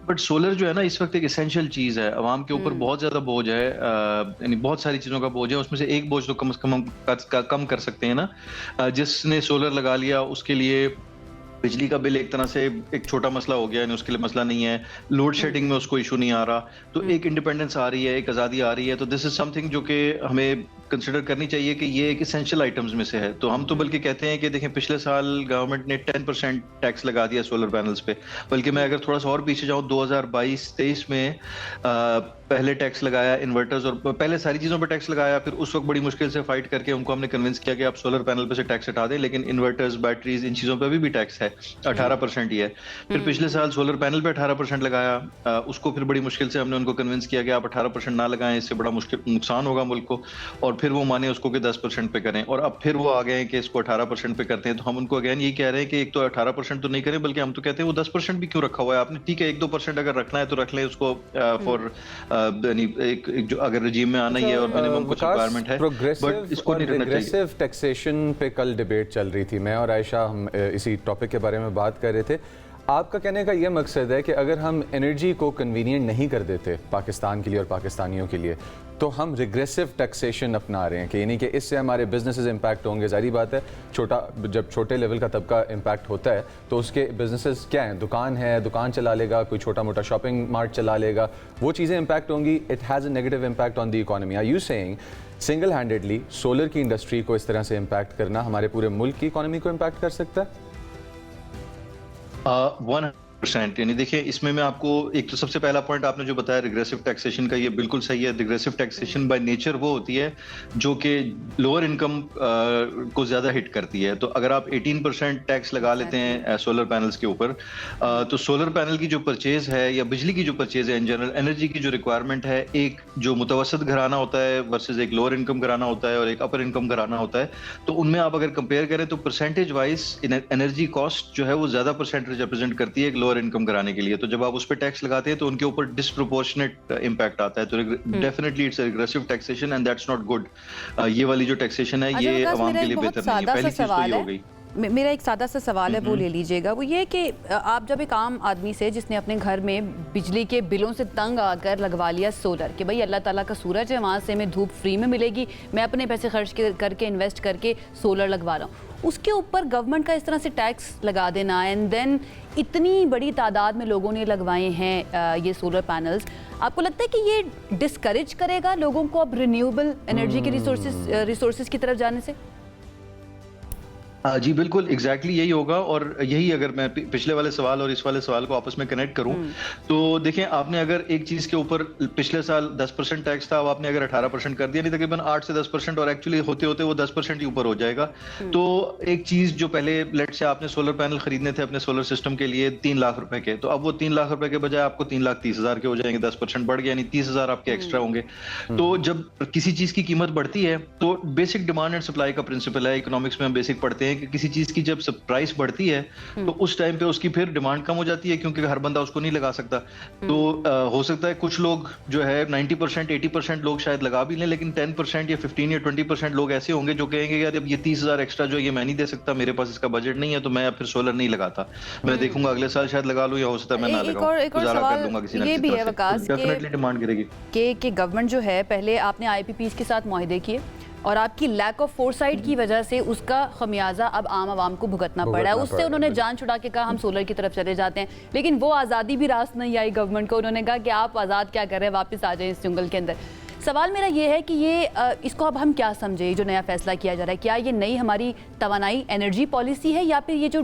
बट सोलर जो है ना इस वक्त एक एसेंशियल चीज है, आवाम के ऊपर बहुत ज्यादा बोझ है, यानी बहुत सारी चीजों का बोझ है, उसमें से एक बोझ तो कम से कम कर सकते हैं ना, जिसने सोलर लगा लिया उसके लिए बिजली का बिल एक तरह से एक छोटा मसला हो गया है, उसके लिए मसला नहीं है। लोड शेडिंग में उसको इशू नहीं आ रहा, तो एक इंडिपेंडेंस आ रही है, एक आज़ादी आ रही है। तो दिस इज समथिंग जो कि हमें कंसिडर करनी चाहिए कि ये एक इसेंशियल आइटम्स में से है। तो हम तो बल्कि कहते हैं कि देखें, पिछले साल गवर्नमेंट ने 10% टैक्स लगा दिया सोलर पैनल्स पे। बल्कि मैं अगर थोड़ा सा और पीछे जाऊं, 2022-23 में पहले टैक्स लगाया इन्वर्टर्स और पहले सारी चीज़ों पर टैक्स लगाया। फिर उस वक्त बड़ी मुश्किल से फाइट करके उनको हमने कन्विंस किया कि आप सोलर पैनल पे से टैक्स हटा दें, लेकिन इन्वर्टर्स, बैटरीज, इन चीज़ों पे अभी भी टैक्स है, 18% ही है। फिर पिछले साल सोलर पैनल पे 18% लगाया, उसको फिर बड़ी मुश्किल से हमने उनको कन्विंस किया कि आप 18% ना लगाएं, इससे बड़ा मुश्किल नुकसान होगा मुल्क को। और फिर वो माने उसको कि 10% पे करें, और अब फिर वो आ गए हैं कि इसको 18% पे करते हैं। तो हम उनको अगेन यही कह रहे हैं कि एक तो 18% तो नहीं करें, बल्कि हम तो कहते हैं वो 10% भी क्यों रखा हुआ है आपने? ठीक है, 1-2% अगर रखना है तो रख लें उसको फॉर एक जो अगर रजीम में आना ही है और मिनिमम कुछ रिक्वायरमेंट है, बट इसको नहीं रखना चाहिए। रिग्रेसिव टैक्सेशन पे कल डिबेट चल रही थी, मैं और आयशा हम इसी टॉपिक के बारे में बात कर रहे थे। आपका कहने का ये मकसद है कि अगर हम एनर्जी को कन्वीनियंट नहीं कर देते पाकिस्तान के लिए और पाकिस्तानियों के लिए, तो हम रिग्रेसिव टैक्सेशन अपना रहे हैं, कि यानी कि इससे हमारे बिजनेसेस इम्पैक्ट होंगे। जाहिर बात है, जब छोटे लेवल का तबका इम्पैक्ट होता है तो उसके बिजनेसेस क्या हैं, दुकान है, दुकान चला लेगा, कोई छोटा मोटा शॉपिंग मार्ट चला लेगा, वो चीज़ें इम्पैक्ट होंगी। It has a negative impact on the economy. Are you saying single handedly solar की इंडस्ट्री को इस तरह से इम्पैक्ट करना हमारे पूरे मुल्क की इकोनॉमी को इम्पैक्ट कर सकता है? 100%। यानी देखिए, इसमें मैं आपको एक तो सबसे पहला पॉइंट आपने जो बताया रिग्रेसिव टैक्सेशन का, ये बिल्कुल सही है। रिग्रेसिव टैक्सेशन बाय नेचर वो होती है जो कि लोअर इनकम को ज्यादा हिट करती है। तो अगर आप 18% टैक्स लगा लेते हैं सोलर पैनल्स के ऊपर, तो सोलर पैनल की जो परचेज है या बिजली की जो परचेज है, इन जनरल एनर्जी की जो रिक्वायरमेंट है, एक जो मुतवसत घराना होता है वर्सेज एक लोअर इनकम घराना होता है और एक अपर इनकम घराना होता है, तो उनमें आप अगर कंपेयर करें तो परसेंटेज वाइज एनर्जी कॉस्ट जो है वो ज्यादा परसेंटेज रिप्रेजेंट करती है एक लोअर इनकम कराने के लिए। तो जब आप उस पर टैक्स लगाते हैं तो उनके ऊपर डिस्प्रोपोर्शनेट इम्पैक्ट आता है। तो definitely it's a regressive taxation and that's not good. ये वाली जो टैक्सेशन है ये आवाम के लिए बेहतर नहीं है। पहली चीज तो ये हो गई। मेरा एक सादा सा सवाल है, वो ले लीजिएगा। वो ये कि आप जब एक आम आदमी से जिसने अपने घर में बिजली के बिलों से तंग आकर लगवा लिया सोलर, कि भाई अल्लाह ताला का सूरज है, वहाँ से हमें धूप फ्री में मिलेगी, मैं अपने पैसे खर्च करके इन्वेस्ट करके सोलर लगवा रहा हूँ, उसके ऊपर गवर्नमेंट का इस तरह से टैक्स लगा देना, एंड देन इतनी बड़ी तादाद में लोगों ने लगवाए हैं ये सोलर पैनल्स, आपको लगता है कि ये डिस्करेज करेगा लोगों को अब रिन्यूएबल एनर्जी के रिसोर्सेज की तरफ जाने से? जी बिल्कुल, एग्जैक्टली यही होगा। और यही अगर मैं पिछले वाले सवाल और इस वाले सवाल को आपस में कनेक्ट करूं, तो देखें, आपने अगर एक चीज के ऊपर पिछले साल 10% टैक्स था, अब आपने अगर 18% कर दिया, नहीं तकरीबन 8 से 10%, और एक्चुअली होते होते वो 10% ही ऊपर हो जाएगा। तो एक चीज जो पहले लेट से आपने सोलर पैनल खरीदने थे अपने सोलर सिस्टम के लिए 3 लाख रुपए के, तो अब वो 3 लाख रुपए के बजाय आपको 3,30,000 के हो जाएंगे, 10% बढ़ गया, यानी 30,000 आपके एक्स्ट्रा होंगे। तो जब किसी चीज की कीमत बढ़ती है तो बेसिक डिमांड एंड सप्लाई का प्रिंसिपल है, इकोनॉमिक्स में हम बेसिक पढ़ते हैं कि किसी चीज की जब प्राइस बढ़ती है तो उस टाइम पे उसकी फिर डिमांड कम हो जाती है, क्योंकि हर बंदा उसको नहीं लगा सकता। तो हो सकता है कुछ लोग जो है 90% 80% लोग शायद लगा भी लें, लेकिन 10% या 15 या 20% लोग ऐसे होंगे जो कहेंगे यार अब ये 30,000 एक्स्ट्रा जो ये मैं नहीं दे सकता, मेरे पास इसका बजट नहीं है, तो मैं फिर सोलर नहीं लगाता, मैं देखूंगा अगले साल शायद लगा लूं, या हो सकता है मैं ना लगाऊं, गुजारा कर लूंगा किसी ये भी है वकास, डेफिनेटली डिमांड करेगी कि गवर्नमेंट जो है, पहले आपने आईपीपीज के साथ मुआहदे किए और आपकी लैक ऑफ फोरसाइट की वजह से उसका खमियाजा अब आम आवाम को भुगतना पड़ा है। उससे उन्होंने जान छुड़ा के कहा हम सोलर की तरफ चले जाते हैं, लेकिन वो आज़ादी भी रास नहीं आई गवर्नमेंट को। उन्होंने कहा कि आप आज़ाद क्या कर रहे हैं, वापस आ जाए इस जंगल के अंदर। सवाल मेरा ये है कि ये इसको अब हम क्या समझे, जो नया फैसला किया जा रहा है, क्या ये नई हमारी तवानाई एनर्जी पॉलिसी है, या फिर ये जो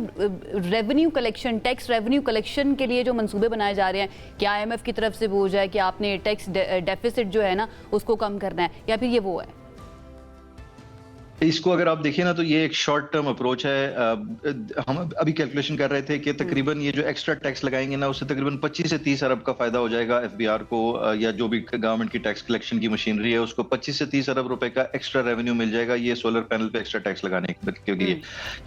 revenue collection, tax revenue collection के लिए जो मंसूबे बनाए जा रहे हैं, क्या IMF की तरफ से वो हो जाए कि आपने टैक्स डेफिसिट जो है ना उसको कम करना है, या फिर ये वो है? इसको अगर आप देखिए ना तो ये एक शॉर्ट टर्म अप्रोच है। हम अभी कैलकुलेशन कर रहे थे कि तकरीबन ये जो एक्स्ट्रा टैक्स लगाएंगे ना उससे तकरीबन 25 से 30 अरब का फायदा हो जाएगा FBR को, या जो भी गवर्नमेंट की टैक्स कलेक्शन की मशीनरी है उसको 25 से 30 अरब रुपए का एक्स्ट्रा रेवेन्यू मिल जाएगा ये सोलर पैनल पे एक्स्ट्रा टैक्स लगाने के लिए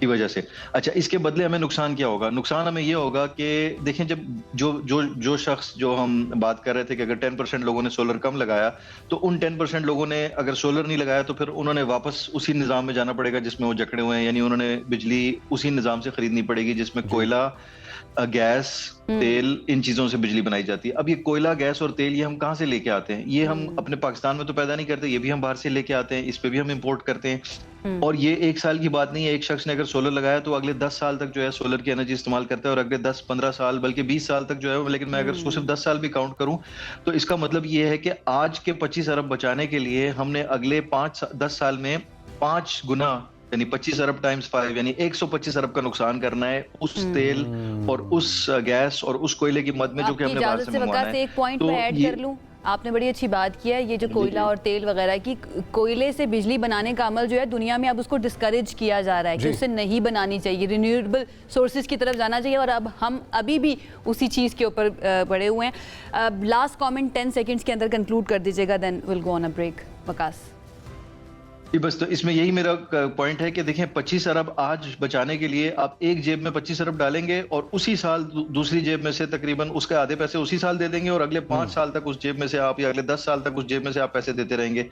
की वजह से। अच्छा, इसके बदले हमें नुकसान क्या होगा? नुकसान हमें ये होगा कि देखें, जब जो शख्स जो हम बात कर रहे थे कि अगर 10% लोगों ने सोलर कम लगाया, तो उन 10% लोगों ने अगर सोलर नहीं लगाया तो फिर उन्होंने वापस उसी निजाम में जाना पड़ेगा जिसमें वो जकड़े हुए हैं, यानी उन्होंने बिजली उसी निजाम से खरीदनी पड़ेगी जिसमें कोयला गैस, तेल, इन चीजों से बिजली बनाई जाती है। अब ये कोयला, गैस और तेल ये हम कहाँ से लेके आते हैं? ये हम अपने पाकिस्तान में तो पैदा नहीं करते, ये भी हम बाहर से लेके आते हैं, इस पे भी हम इंपोर्ट करते हैं। और ये एक साल की बात नहीं है। एक शख्स ने अगर सोलर लगाया तो अगले 10 साल तक जो है सोलर की एनर्जी इस्तेमाल करता है, और अगले 10-15 साल बल्कि 20 साल तक जो है, लेकिन मैं अगर उसको सिर्फ 10 साल भी काउंट करूं तो इसका मतलब ये है कि आज के 25 अरब बचाने के लिए हमने अगले 5-10 साल में 5 गुना यानी 25 अरब टाइम्स 5 यानी 125 अरब का नुकसान करना है उस तेल और उस गैस और उस कोयले की मद में जो कि हमने बाहर से मंगवाना है। एक पॉइंट मैं ऐड कर लूं, आपने बड़ी अच्छी बात किया है। ये जो कोयला और तेल वगैरह की, कोयले से बिजली बनाने का अमल जो है दुनिया में अब उसको डिस्करेज किया जा रहा है कि उससे नहीं बनानी चाहिए, रिन्यूएबल सोर्सेज की तरफ जाना चाहिए, और अब हम अभी भी उसी चीज़ के ऊपर पड़े हुए हैं। लास्ट कमेंट 10 सेकंड्स के अंदर कंक्लूड कर दीजिएगा, then will go on a break. Waqas ji बस, तो इसमें यही मेरा पॉइंट है कि देखें 25 अरब आज बचाने के लिए आप एक जेब में 25 अरब डालेंगे और उसी साल दूसरी जेब में से तकरीबन उसके आधे पैसे उसी साल दे देंगे, और अगले 5 साल तक उस जेब में से आप, या अगले 10 साल तक उस जेब में से आप पैसे देते रहेंगे।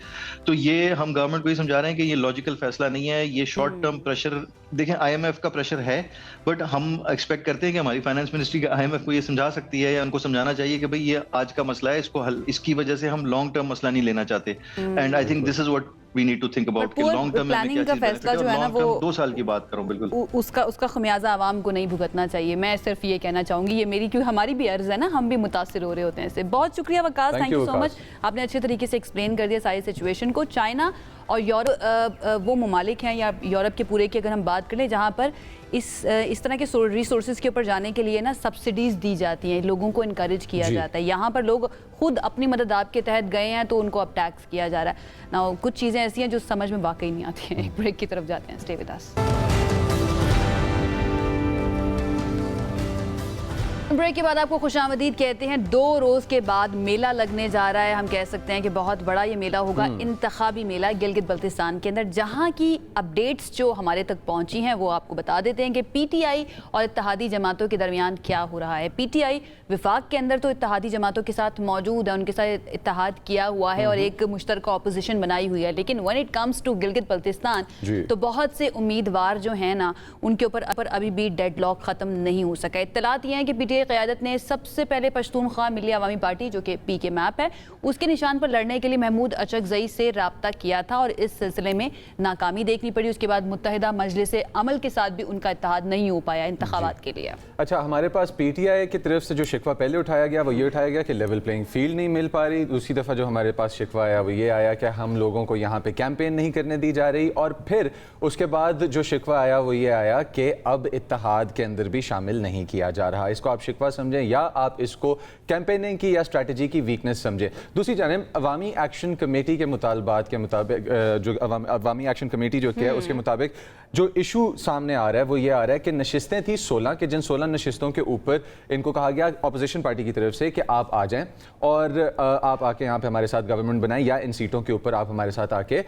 तो ये हम गवर्नमेंट को ये समझा रहे हैं कि ये लॉजिकल फैसला नहीं है, ये शॉर्ट टर्म प्रेशर। देखें IMF का प्रेशर है, बट हम एक्सपेक्ट करते हैं कि हमारी फाइनेंस मिनिस्ट्री IMF को ये समझा सकती है, या उनको समझाना चाहिए कि भाई ये आज का मसला है, इसको हल, इसकी वजह से हम लॉन्ग टर्म मसला नहीं लेना चाहते। And I think this is what we need to think about कि लॉन्ग टर्म में क्या चीज फैसला जो है ना वो 2 साल की बात करूं, बिल्कुल उसका खमियाजा आवाम को नहीं भुगतना चाहिए। मैं सिर्फ ये कहना चाहूंगी, ये मेरी, क्योंकि हमारी भी अर्ज है ना, हम भी मुतासिर हो रहे होते हैं इससे। बहुत शुक्रिया Waqas, thank you so much, आपने अच्छे तरीके से एक्सप्लेन कर दिया सारी सिचुएशन को। चाइना और यूरोप वो ममालिक हैं, या यूरोप के पूरे की अगर हम बात करें, जहाँ पर इस तरह के रिसोर्सेज के ऊपर जाने के लिए ना सब्सिडीज दी जाती हैं, लोगों को इनकरेज किया जाता है। यहाँ पर लोग खुद अपनी मदद आपके तहत गए हैं तो उनको अब टैक्स किया जा रहा है ना। कुछ चीज़ें ऐसी हैं जो समझ में वाकई नहीं आती हैं। एक ब्रेक की तरफ जाते हैं, स्टे विद अस। ब्रेक के बाद आपको खुशामदीद कहते हैं। 2 रोज़ के बाद मेला लगने जा रहा है, हम कह सकते हैं कि बहुत बड़ा ये मेला होगा, इंतखाबी मेला गिलगित बल्तिस्तान के अंदर, जहां की अपडेट्स जो हमारे तक पहुंची हैं वो आपको बता देते हैं कि PTI और इत्तेहादी जमातों के दरमियान क्या हो रहा है। PTI विफाक के अंदर तो इत्तेहादी जमातों के साथ मौजूद है, उनके साथ इत्तेहाद किया हुआ है और एक मुश्तरका अपोजिशन बनाई हुई है, लेकिन when it comes to Gilgit Baltistan तो बहुत से उम्मीदवार जो हैं ना, उनके ऊपर अभी भी डेडलॉक ख़त्म नहीं हो सका। इत्तलात ये हैं कि PTI क़यादत ने सबसे पहले पश्तूनख्वा मिली अवामी पार्टी जो कि PK मैप है, उसके निशान पर लड़ने के लिए महमूद अचकज़ई से रब्ता किया था और इस सिलसिले में नाकामी देखनी पड़ी। उसके बाद मुत्तहिदा मजलिस अमल के साथ भी उनका इत्तेहाद नहीं हो पाया इंतखाबात के लिए। अच्छा, हमारे पास PTI की तरफ से जो शिकवा पहले उठाया गया वो ये उठाया गया कि लेवल प्लेइंग फील्ड नहीं मिल पा रही। दूसरी दफ़ा जो हमारे पास शिकवा आया वो ये आया कि हम लोगों को यहाँ पे कैंपेन नहीं करने दी जा रही, और फिर उसके बाद जो शिकवा आया वो ये आया कि अब इत्तेहाद के अंदर भी शामिल नहीं किया जा रहा। इसको आप शिकवा समझें या आप इसको कैंपेनिंग की या स्ट्रैटेजी की वीकनेस समझें। दूसरी जानिब अवामी एक्शन कमेटी के मुतालबात के मुताबिक, जो अवामी एक्शन कमेटी जो है उसके मुताबिक जो इशू सामने आ रहा है वो ये आ रहा है कि नशिस्तें थी 16 के, जिन 16 नशिस्तों के ऊपर इनको कहा गया अपोजिशन पार्टी की तरफ से कि आप आ जाएं और आप आके यहाँ पे हमारे साथ गवर्नमेंट बनाएं या इन सीटों के ऊपर आप हमारे साथ आके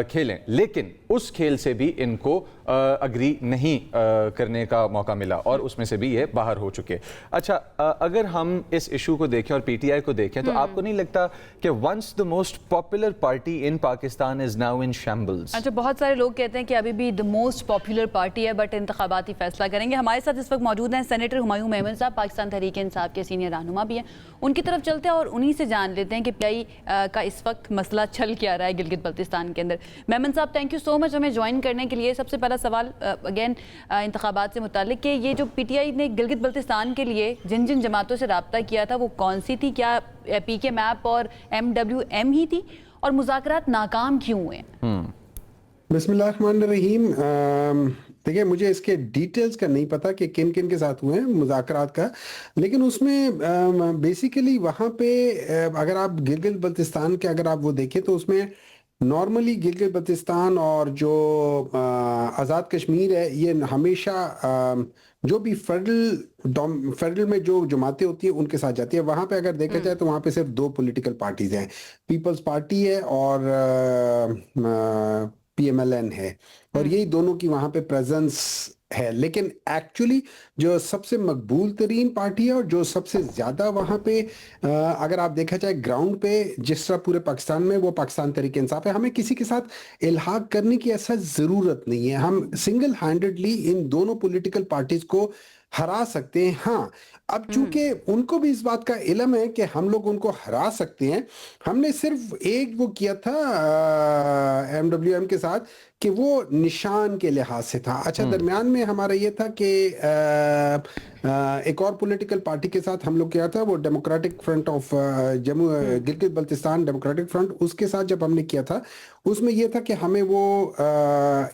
खेलें, लेकिन उस खेल से भी इनको अग्री नहीं करने का मौका मिला और उसमें से भी ये बाहर हो चुके। अच्छा, अगर हम इस इशू को देखें और PTI को देखें तो आपको नहीं लगता कि once the most popular party in Pakistan is now in shambles? अच्छा, बहुत सारे लोग कहते हैं कि अभी भी द मोस्ट पॉपुलर पार्टी है, बट इंतखाबाती फैसला करेंगे। हमारे साथ इस वक्त मौजूद हैं सेनेटर हुमायूं मेमन साहब, पाकिस्तान तहरीक इंसाफ के सीनियर रहनुमा भी हैं। उनकी तरफ चलते हैं और उन्हीं से जान लेते हैं कि PTI का इस वक्त मसला चल क्या रहा है गिलगित बल्तिस्तान के अंदर। मेमन साहब, थैंक यू सो मच हमें ज्वाइन करने के लिए। सबसे पहला सवाल अगेन इंतखाबात से मुताल्लिक कि ये जो PTI ने गिलगित बल्तिस्तान के लिए जिन जिन जमातों से रब्ता किया था वो कौन सी थी? क्या PK मैप और MWM ही थी, और मुज़ाकरात नाकाम क्यों हुए? बिस्मिल्लाहिर्रहमानिर्रहीम। देखिए, मुझे इसके डिटेल्स का नहीं पता कि किन किन के साथ हुए हैं मुज़ाकरात का, लेकिन उसमें बेसिकली वहाँ पे अगर आप गिलगित बल्तिस्तान के अगर आप वो देखें तो उसमें नॉर्मली गिलगित बल्तिस्तान और जो आज़ाद कश्मीर है ये हमेशा जो भी फेडरल में जो जमातें होती है उनके साथ जाती है। वहाँ पे अगर देखा जाए तो वहाँ पे सिर्फ 2 पॉलिटिकल पार्टीज हैं, पीपल्स पार्टी है और PMLN है, और यही दोनों की वहाँ पे प्रेजेंस है। लेकिन एक्चुअली जो सबसे मकबूल तरीन पार्टी है और जो सबसे ज़्यादा वहाँ पे अगर आप देखा जाए ग्राउंड पे जिस तरह पूरे पाकिस्तान में, वो पाकिस्तान तहरीक इंसाफ है। हमें किसी के साथ इल्हाक करने की ऐसा ज़रूरत नहीं है। हम सिंगल हैंडेडली इन दोनों पॉलिटिकल पार्टीज़ को हरा सकते हैं। हाँ, अब चूंकि उनको भी इस बात का इल्म है कि हम लोग उनको हरा सकते हैं, हमने सिर्फ एक वो किया था MWM के साथ कि वो निशान के लिहाज से था। अच्छा, दरमियान में हमारा ये था कि एक और पॉलिटिकल पार्टी के साथ हम लोग किया था, वो democratic front of Jammu Gilgit Baltistan democratic front, उसके साथ जब हमने किया था उसमें ये था कि हमें वो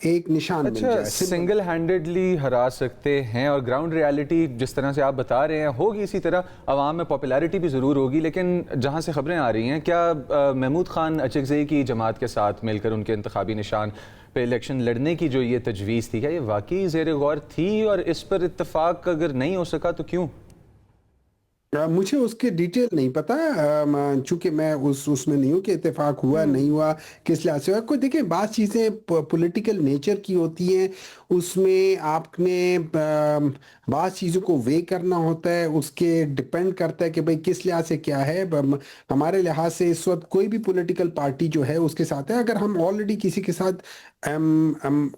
एक निशान मिल जाए। सिंगल हैंडेडली हरा सकते हैं, और ग्राउंड रियलिटी जिस तरह से आप बता रहे हैं होगी इसी तरह, अवाम में पॉपुलैरिटी भी ज़रूर होगी। लेकिन जहाँ से खबरें आ रही हैं, क्या महमूद खान अचकज़ई की जमात के साथ मिलकर उनके इंतखाबी निशान पे इलेक्शन लड़ने की जो ये तजवीज़ थी, क्या ये वाकई ज़ेर गौर थी, और इस पर इत्तेफाक अगर नहीं हो सका तो क्यों? मुझे उसके डिटेल नहीं पता, चूंकि मैं उसमें नहीं हूँ कि इत्तेफाक हुआ नहीं हुआ, किस लिहाज से हुआ। कोई देखिए, बात चीज़ें पॉलिटिकल नेचर की होती हैं, उसमें आपने बात चीज़ों को वे करना होता है, उसके डिपेंड करता है कि भाई किस लिहाज से क्या है। हमारे लिहाज से इस वक्त कोई भी पॉलिटिकल पार्टी जो है उसके साथ है, अगर हम ऑलरेडी किसी के साथ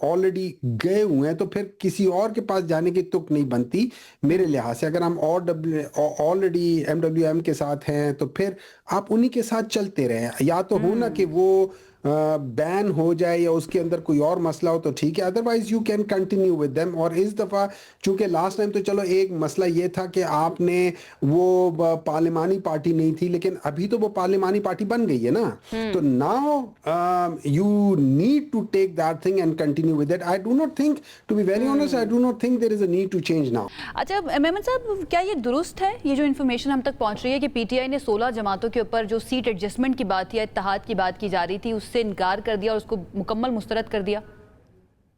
ऑलरेडी गए हुए हैं तो फिर किसी और के पास जाने की तुक नहीं बनती मेरे लिहाज से। अगर हम ऑलरेडी MWM के साथ हैं तो फिर आप उन्हीं के साथ चलते रहें, या तो हो ना कि वो बैन हो जाए या उसके अंदर कोई और मसला हो तो ठीक है, otherwise you can continue with them. और इस दफ़ा चूंकि लास्ट टाइम तो चलो एक मसला ये था कि आपने वो पार्लिमानी पार्टी नहीं थी, लेकिन अभी तो वो पार्लिमानी पार्टी बन गई है ना, तो now you need to take that thing and continue with it. I do not think, to be very honest, I do not think there is a need to change now. अच्छा मेमन साहब, क्या ये दुरुस्त है, ये जो इन्फॉर्मेशन हम तक पहुंच रही है कि PTI ने 16 जमातों के ऊपर जो सीट एडजस्टमेंट की बात या इत्तेहाद की बात की जा रही थी उससे इनकार कर दिया और उसको मुकम्मल मुस्तरद कर दिया?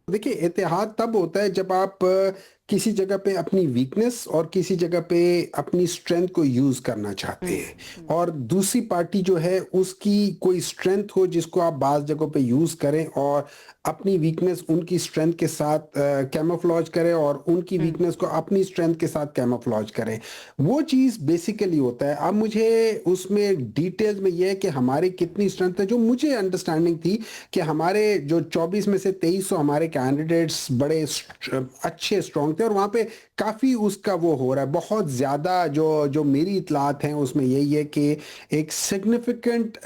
देखिए, इत्तेहाद तब होता है जब आप किसी जगह पे अपनी वीकनेस और किसी जगह पे अपनी स्ट्रेंथ को यूज करना चाहते हैं, और दूसरी पार्टी जो है उसकी कोई स्ट्रेंथ हो जिसको आप बाज़ जगहों पे यूज करें, और अपनी वीकनेस उनकी स्ट्रेंथ के साथ कैमोफ्लॉज करें, और उनकी वीकनेस को अपनी स्ट्रेंथ के साथ कैमोफ्लॉज करें। वो चीज़ बेसिकली होता है। अब मुझे उसमें डिटेल्स में ये है कि हमारी कितनी स्ट्रेंथ है। जो मुझे अंडरस्टैंडिंग थी कि हमारे जो 24 में से 23 हमारे कैंडिडेट्स बड़े अच्छे स्ट्रॉन्ग थे, और वहाँ पे काफ़ी उसका वो हो रहा है बहुत ज़्यादा। जो मेरी इतलात हैं उसमें यही है कि एक सिग्निफिकेंट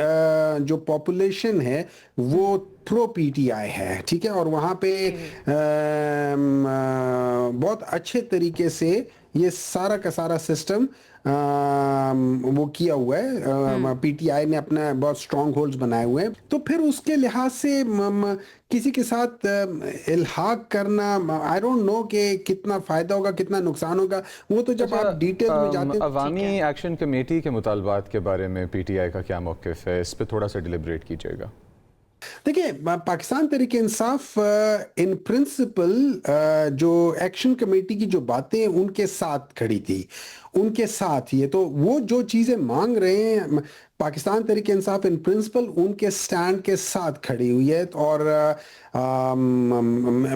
जो पॉपुलेशन है वो प्रो PTI है, ठीक है, और वहाँ पे बहुत अच्छे तरीके से ये सारा का सारा सिस्टम वो किया हुआ है। PTI ने अपना बहुत स्ट्रॉन्ग होल्ड्स बनाए हुए हैं, तो फिर उसके लिहाज से किसी के साथ इल्हाक करना, आई डोंट नो कि कितना फ़ायदा होगा कितना नुकसान होगा, वो तो जब आप डिटेल में जाते हैं। अवामी एक्शन कमेटी के मुतालबात के बारे में PTI का क्या मौक़िफ़ है, इस पर थोड़ा सा डिलिब्रेट कीजिएगा। देखिए, पाकिस्तान तहरीक इंसाफ इन प्रिंसिपल जो एक्शन कमेटी की जो बातें उनके साथ खड़ी थी, उनके साथ ही है, तो वो जो चीज़ें मांग रहे हैं पाकिस्तान तहरीक इंसाफ इन प्रिंसिपल उनके स्टैंड के साथ खड़ी हुई है। और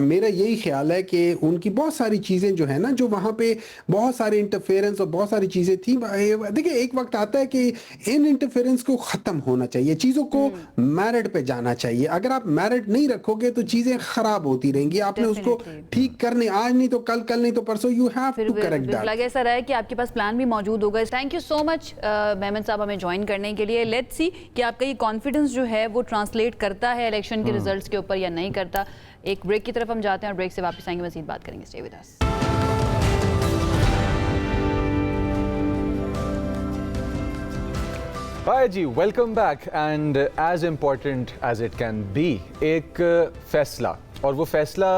मेरा यही ख्याल है कि उनकी बहुत सारी चीज़ें जो है ना, जो वहाँ पे बहुत सारे इंटरफेरेंस और बहुत सारी चीज़ें थी। देखिए, एक वक्त आता है कि इन इंटरफेरेंस को ख़त्म होना चाहिए, चीज़ों को मेरिट पे जाना चाहिए। अगर आप मेरिट नहीं रखोगे तो चीज़ें ख़राब होती रहेंगी। आपने उसको ठीक करने, आज नहीं तो कल, कल नहीं तो परसों, you have to correct that. लगे ऐसा रहा है कि आपके पास प्लान भी मौजूद होगा। Thank you so much Memon साहब हमें ज्वाइन करने के लिए। लेट्स सी कि आपका ये कॉन्फिडेंस जो है वो ट्रांसलेट करता है इलेक्शन के रिजल्ट्स के ऊपर या नहीं करता। एक ब्रेक की तरफ हम जाते हैं और ब्रेक से वापस आएंगे, मज़ीद बात करेंगे। Stay with us. हाय जी, welcome back. And as important as it can be, एक फैसला, और वो फैसला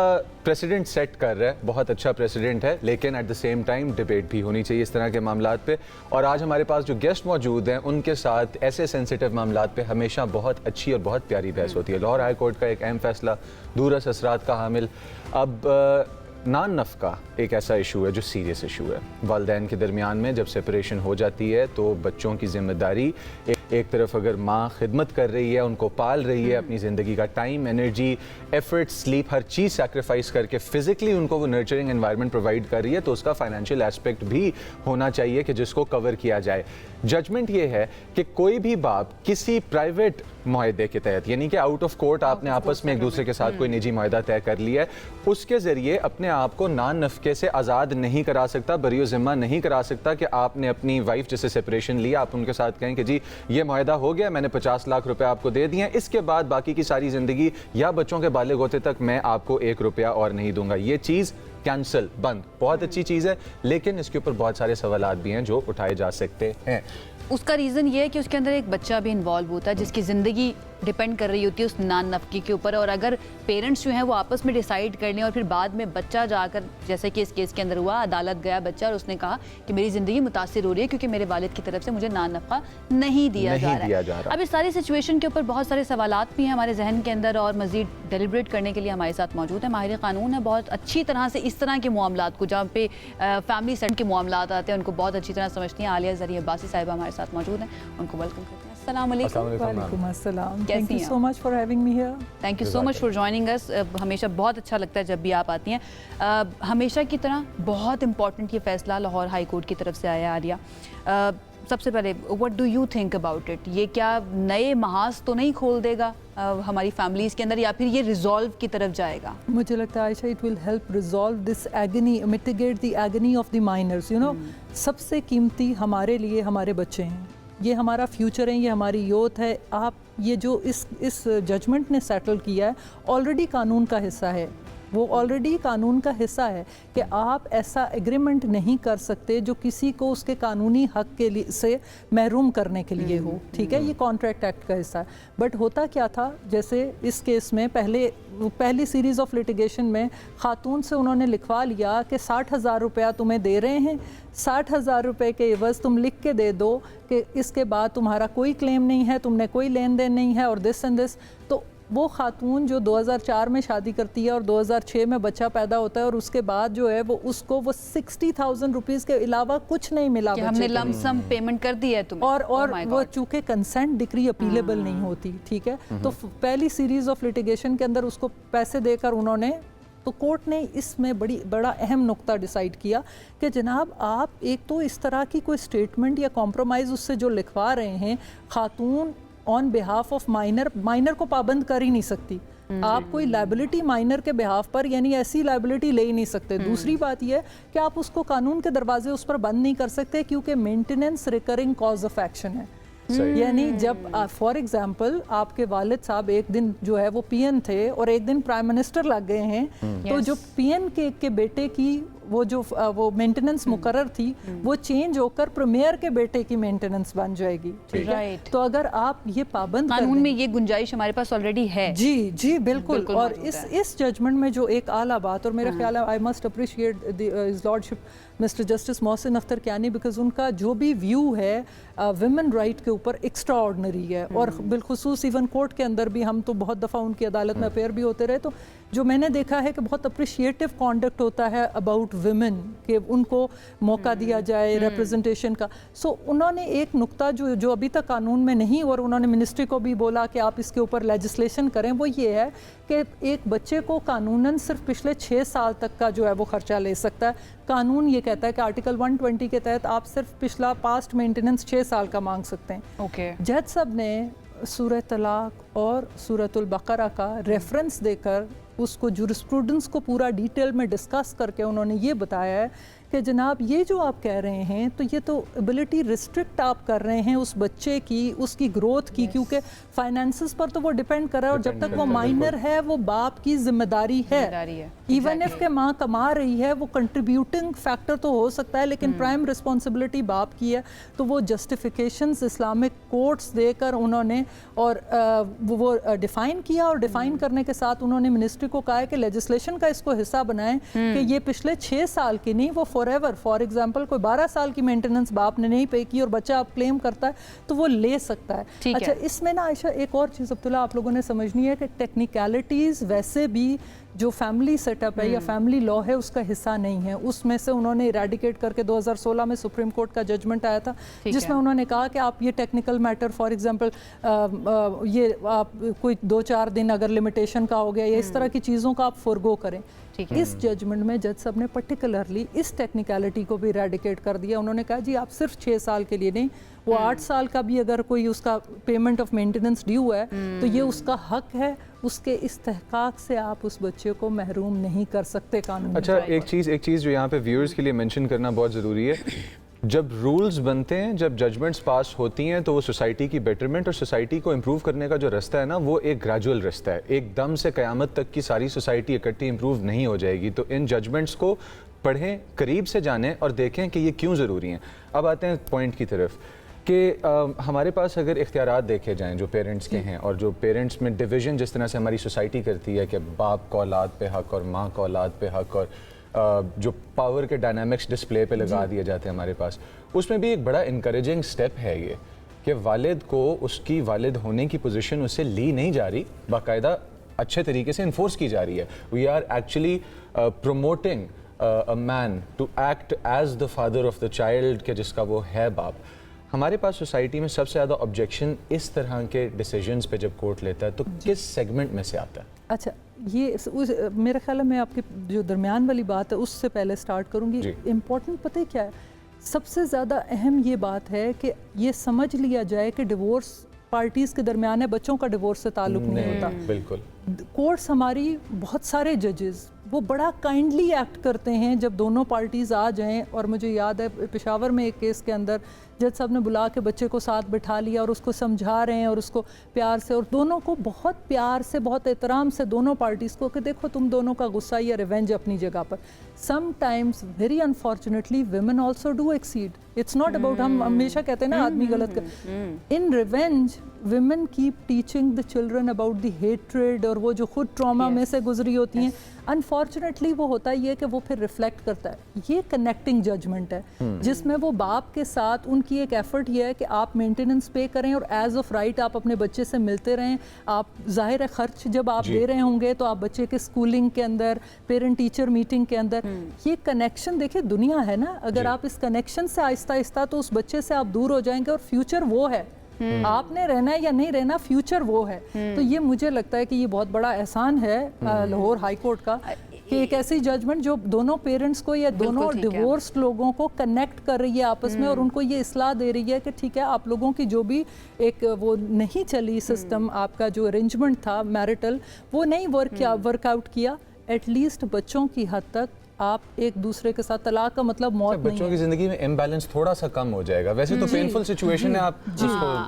प्रेसिडेंट सेट कर रहा है, बहुत अच्छा प्रेसिडेंट है, लेकिन at the same time debate भी होनी चाहिए इस तरह के मामलात पे। और आज हमारे पास जो गेस्ट मौजूद हैं उनके साथ ऐसे सेंसिटिव मामलात पे हमेशा बहुत अच्छी और बहुत प्यारी बहस होती है। लाहौर हाई कोर्ट का एक अहम फैसला, दूरस असरात का हामिल। अब नान नफ़का एक ऐसा इशू है जो सीरियस इशू है। वालिदैन के दरमियान में जब सेपरेशन हो जाती है तो बच्चों की जिम्मेदारी, एक तरफ अगर माँ खिदमत कर रही है, उनको पाल रही है, अपनी ज़िंदगी का टाइम, एनर्जी, एफर्ट, स्लीप, हर चीज़ सैक्रिफाइस करके फिज़िकली उनको वो नर्चरिंग एनवायरनमेंट प्रोवाइड कर रही है, तो उसका फाइनेंशियल एस्पेक्ट भी होना चाहिए कि जिसको कवर किया जाए। जजमेंट ये है कि कोई भी बाप किसी प्राइवेट मुआहदे के तहत, यानी कि आउट ऑफ कोर्ट आपने आपस में एक दूसरे के साथ कोई निजी मुआहदा तय कर लिया है, उसके ज़रिए अपने आप को नान नफ़के से आज़ाद नहीं करा सकता, बरी ज़िम्मा नहीं करा सकता कि आपने अपनी वाइफ जैसे सेपरेशन लिया, आप उनके साथ कहें कि जी ये मुआहदा हो गया, मैंने 50 लाख रुपए आपको दे दिए, इसके बाद बाकी की सारी ज़िंदगी या बच्चों के बालिग होते तक मैं आपको 1 रुपया और नहीं दूंगा। ये चीज़ कैंसल, बंद, बहुत अच्छी चीज़ है, लेकिन इसके ऊपर बहुत सारे सवालात भी हैं जो उठाए जा सकते हैं। उसका रीज़न ये है कि उसके अंदर एक बच्चा भी इन्वॉल्व होता है जिसकी ज़िंदगी डिपेंड कर रही होती है उस नान नफ़की के ऊपर, और अगर पेरेंट्स जो हैं वो आपस में डिसाइड कर लें और फिर बाद में बच्चा जाकर, जैसे कि इस केस के अंदर हुआ, अदालत गया बच्चा और उसने कहा कि मेरी ज़िंदगी मुतासिर हो रही है क्योंकि मेरे वालिद की तरफ से मुझे नान नफ़का नहीं दिया जा रहा है। अब इस सारी सिचुएशन के ऊपर बहुत सारे सवालात भी हैं हमारे जहन के अंदर, और मज़ीद डेलिब्रेट करने के लिए हमारे साथ मौजूद है माहिर कानून है, बहुत अच्छी तरह से इस तरह के मामलात को, जहाँ पे फैमिली सेट के मामलात आते हैं, उनको बहुत अच्छी तरह समझती हैं। आलिया ज़रिया अब्बासी साहिबा हमारे साथ मौजूद हैं, उनको वेलकम करते हैं। अस्सलाम वालेकुम। Thank you so much for having me here. Thank you so much for joining us. हमेशा बहुत अच्छा लगता है जब भी आप आती हैं। हमेशा की तरह बहुत इंपॉर्टेंट ये फैसला लाहौर हाई कोर्ट की तरफ से आया आलिया। सबसे पहले what do you think about it? ये क्या नए महाज तो नहीं खोल देगा हमारी फैमिलीज़ के अंदर, या फिर ये रिजॉल्व की तरफ जाएगा? मुझे लगता है Ayesha it will help resolve this agony, mitigate the agony of the miners. You know, सबसे कीमती हमारे लिए हमारे बच्चे हैं, ये हमारा फ्यूचर है, ये हमारी यूथ है। आप ये जो इस जजमेंट ने सेटल किया है ऑलरेडी कानून का हिस्सा है, वो ऑलरेडी कानून का हिस्सा है कि आप ऐसा एग्रीमेंट नहीं कर सकते जो किसी को उसके कानूनी हक के लिए से महरूम करने के लिए हो, ठीक है? ये कॉन्ट्रैक्ट एक्ट का हिस्सा है। बट होता क्या था, जैसे इस केस में पहली सीरीज़ ऑफ लिटिगेशन में खातून से उन्होंने लिखवा लिया कि 60,000 रुपया तुम्हें दे रहे हैं, 60,000 रुपये के एवज़ तुम लिख के दे दो कि इसके बाद तुम्हारा कोई क्लेम नहीं है, तुमने कोई लेन देन नहीं है, और दिस एंड दिस। तो वो खातून जो 2004 में शादी करती है और 2006 में बच्चा पैदा होता है, और उसके बाद जो है वो 60,000 रुपीज़ के अलावा कुछ नहीं मिला, कि हमने लमसम पेमेंट कर दी है तुम्हें, और वो चूँकि कंसेंट डिक्री अपीलेबल नहीं होती, ठीक है? तो पहली सीरीज़ ऑफ लिटिगेशन के अंदर उसको पैसे देकर उन्होंने, तो कोर्ट ने इसमें बड़ा अहम नुक्ता डिसाइड किया कि जनाब आप एक तो इस तरह की कोई स्टेटमेंट या कॉम्प्रोमाइज़ उससे जो लिखवा रहे हैं, खातून ऑन बिहाफ ऑफ माइनर को पाबंद कर ही नहीं सकती। आप कोई लाइबिलिटी माइनर के बिहाफ पर, यानी ऐसी लाइबिलिटी ले ही नहीं सकते। दूसरी बात यह कि आप उसको कानून के दरवाजे उस पर बंद नहीं कर सकते, क्योंकि maintenance recurring cause of action है। यानी जब फॉर एग्जांपल आपके वालिद साहब एक दिन जो है वो पीएन थे और एक दिन प्राइम मिनिस्टर लग गए हैं, तो जो पीएन के बेटे की वो मेंटेनेंस मुकर्रर थी, वो चेंज होकर प्रीमियर के बेटे की मेंटेनेंस बन जाएगी, ठीक है? तो अगर आप ये पाबंद कानून में ये गुंजाइश हमारे पास ऑलरेडी है। जी बिल्कुल। और इस जजमेंट में जो एक आला बात, और मेरा ख्याल है I must appreciate his lordship mister justice Mohsin Akhtar Kiyani, because उनका जो भी व्यू है विमेन राइट के ऊपर एक्स्ट्रा ऑर्डनरी है। और बिलखुसूस इवन कोर्ट के अंदर भी हम तो बहुत दफ़ा उनकी अदालत में अपेयर भी होते रहे, तो जो मैंने देखा है कि बहुत अप्रिशिएटिव कॉन्डक्ट होता है अबाउट विमेन, कि उनको मौका दिया जाए रिप्रेजेंटेशन का। सो उन्होंने एक नुक्ता जो अभी तक कानून में नहीं, और उन्होंने मिनिस्ट्री को भी बोला कि आप इसके ऊपर लेजिस्लेशन करें, वो ये है कि एक बच्चे को कानूनन सिर्फ पिछले 6 साल तक का जो है वो खर्चा ले सकता है। कानून ये कहता है कि आर्टिकल 120 के तहत आप सिर्फ पिछला पास्ट मेंटेनेंस 6 साल का मांग सकते हैं। जज साहब ने सूरह तलाक और सूरतुल बकरा का रेफरेंस देकर उसको जुरिस्प्रूडेंस को पूरा डिटेल में डिस्कस करके उन्होंने ये बताया है कि जनाब ये जो आप कह रहे हैं, तो ये तो एबिलिटी रिस्ट्रिक्ट आप कर रहे हैं उस बच्चे की, उसकी ग्रोथ की, क्योंकि फाइनेंसेस पर तो वो डिपेंड कर रहा है, और जब तक वो माइनर है वो बाप की जिम्मेदारी है। इवन इफ के माँ कमा रही है, वो कंट्रीब्यूटिंग फैक्टर तो हो सकता है, लेकिन प्राइम रिस्पॉन्सिबिलिटी बाप की है। तो वो जस्टिफिकेशंस इस्लामिक कोर्ट्स देकर उन्होंने और वो डिफ़ाइन किया, और डिफ़ाइन करने के साथ उन्होंने मिनिस्ट्री को कहा है कि लेजिस्लेशन का इसको हिस्सा बनाएं कि ये पिछले 6 साल की नहीं, वो फॉरएवर, फॉर एग्जांपल कोई 12 साल की मेंटेनेंस बाप ने नहीं पे की और बच्चा आप क्लेम करता है तो वो ले सकता है। अच्छा, इसमें ना आयशा एक और चीज़ अब्दुल्ला आप लोगों ने समझनी है कि टेक्निकलिटीज़ वैसे भी जो फैमिली सेटअप है या फैमिली लॉ है उसका हिस्सा नहीं है। उसमें से उन्होंने इरेडिकेट करके 2016 में सुप्रीम कोर्ट का जजमेंट आया था, जिसमें उन्होंने कहा कि आप ये टेक्निकल मैटर, फॉर एग्जांपल ये आप कोई 2-4 दिन अगर लिमिटेशन का हो गया या इस तरह की चीज़ों का आप फॉरगो करें। इस जजमेंट में जज साहब ने पर्टिकुलरली इस टेक्निकलिटी को भी इरेडिकेट कर दिया। उन्होंने कहा जी आप सिर्फ 6 साल के लिए नहीं, वो 8 साल का भी अगर कोई उसका पेमेंट ऑफ मेंटेनेंस ड्यू है तो ये उसका हक है, उसके इस्तेहकाक से आप उस बच्चे को महरूम नहीं कर सकते कानून। अच्छा, एक चीज़ जो यहाँ पे व्यूअर्स के लिए मेंशन करना बहुत ज़रूरी है, जब रूल्स बनते हैं, जब जजमेंट्स पास होती हैं, तो वो सोसाइटी की बेटरमेंट और सोसाइटी को इम्प्रूव करने का जो रास्ता है ना, वो एक ग्रेजुअल रास्ता है। एकदम से क़यामत तक की सारी सोसाइटी इकट्ठी इम्प्रूव नहीं हो जाएगी। तो इन जजमेंट्स को पढ़ें, करीब से जानें और देखें कि ये क्यों ज़रूरी हैं। अब आते हैं पॉइंट की तरफ कि हमारे पास अगर इख्तियारात देखे जाएं जो पेरेंट्स के हैं, और जो पेरेंट्स में डिवीज़न जिस तरह से हमारी सोसाइटी करती है कि बाप को औलाद पे हक और माँ को औलाद पे हक, और जो पावर के डायनामिक्स डिस्प्ले पे लगा दिए जाते हैं हमारे पास, उसमें भी एक बड़ा इनकरेजिंग स्टेप है ये कि वालिद को उसकी वालिद होने की पोजीशन उससे ली नहीं जा रही, बाकायदा अच्छे तरीके से इन्फोर्स की जा रही है। We are actually promoting a man to act as the father of the child, के जिसका वो है बाप। हमारे पास सोसाइटी में सबसे ज़्यादा ऑब्जेक्शन इस तरह के डिसीजंस पे जब कोर्ट लेता है तो किस सेगमेंट में से आता है? अच्छा, ये मेरे ख्याल में आपकी जो दरमियान वाली बात है उससे पहले स्टार्ट करूँगी। इम्पोर्टेंट पता है क्या है, सबसे ज़्यादा अहम ये बात है कि ये समझ लिया जाए कि डिवोर्स पार्टीज़ के दरमियान है, बच्चों का डिवोर्स से ताल्लुक़ नहीं होता। बिल्कुल। कोर्ट्स हमारी बहुत सारे जजेस वो बड़ा काइंडली एक्ट करते हैं जब दोनों पार्टीज़ आ जाएं। और मुझे याद है पेशावर में एक केस के अंदर जज साहब ने बुला के बच्चे को साथ बिठा लिया और उसको समझा रहे हैं और उसको प्यार से, और दोनों को बहुत प्यार से, बहुत एहतराम से दोनों पार्टीज़ को कि देखो तुम दोनों का गुस्सा या रिवेंज अपनी जगह पर। Sometimes very unfortunately women also do exceed. It's not about, हम हमेशा कहते हैं ना आदमी गलत कर, in revenge women keep teaching the children about the hatred, और वो जो खुद ट्रॉमा में से गुजरी होती हैं, अनफॉर्चुनेटली वो होता ही है कि वो फिर रिफ्लेक्ट करता है। ये कनेक्टिंग जजमेंट है जिसमें वो बाप के साथ उनकी एक एफर्ट ये है कि आप मेंटेनेंस पे करें और एज ऑफ राइट आप अपने बच्चे से मिलते रहें। आप जाहिर है खर्च जब आप दे रहे होंगे तो आप बच्चे के स्कूलिंग के अंदर, पेरेंट टीचर मीटिंग के अंदर, ये कनेक्शन देखिए दुनिया है ना, अगर आप इस कनेक्शन से आहिस्ता आहिस्ता तो उस बच्चे से आप दूर हो जाएंगे और फ्यूचर वो है, आपने रहना है या नहीं रहना, फ्यूचर वो है। तो ये मुझे लगता है कि ये बहुत बड़ा एहसान है लाहौर हाई कोर्ट का कि एक ऐसी जजमेंट जो दोनों पेरेंट्स को या दोनों डिवोर्स्ड लोगों को कनेक्ट कर रही है आपस में, और उनको ये इस्लाह दे रही है कि ठीक है, आप लोगों की जो भी एक वो नहीं चली सिस्टम, आपका जो अरेंजमेंट था मैरिटल, वो नहीं वर्कआउट किया, एटलीस्ट बच्चों की हद तक आप एक दूसरे के साथ, तलाक का मतलब मौत नहीं है। बच्चों की जिंदगी में इम्बैलेंस थोड़ा सा कम हो जाएगा। वैसे तो पेनफुल सिचुएशन है, आप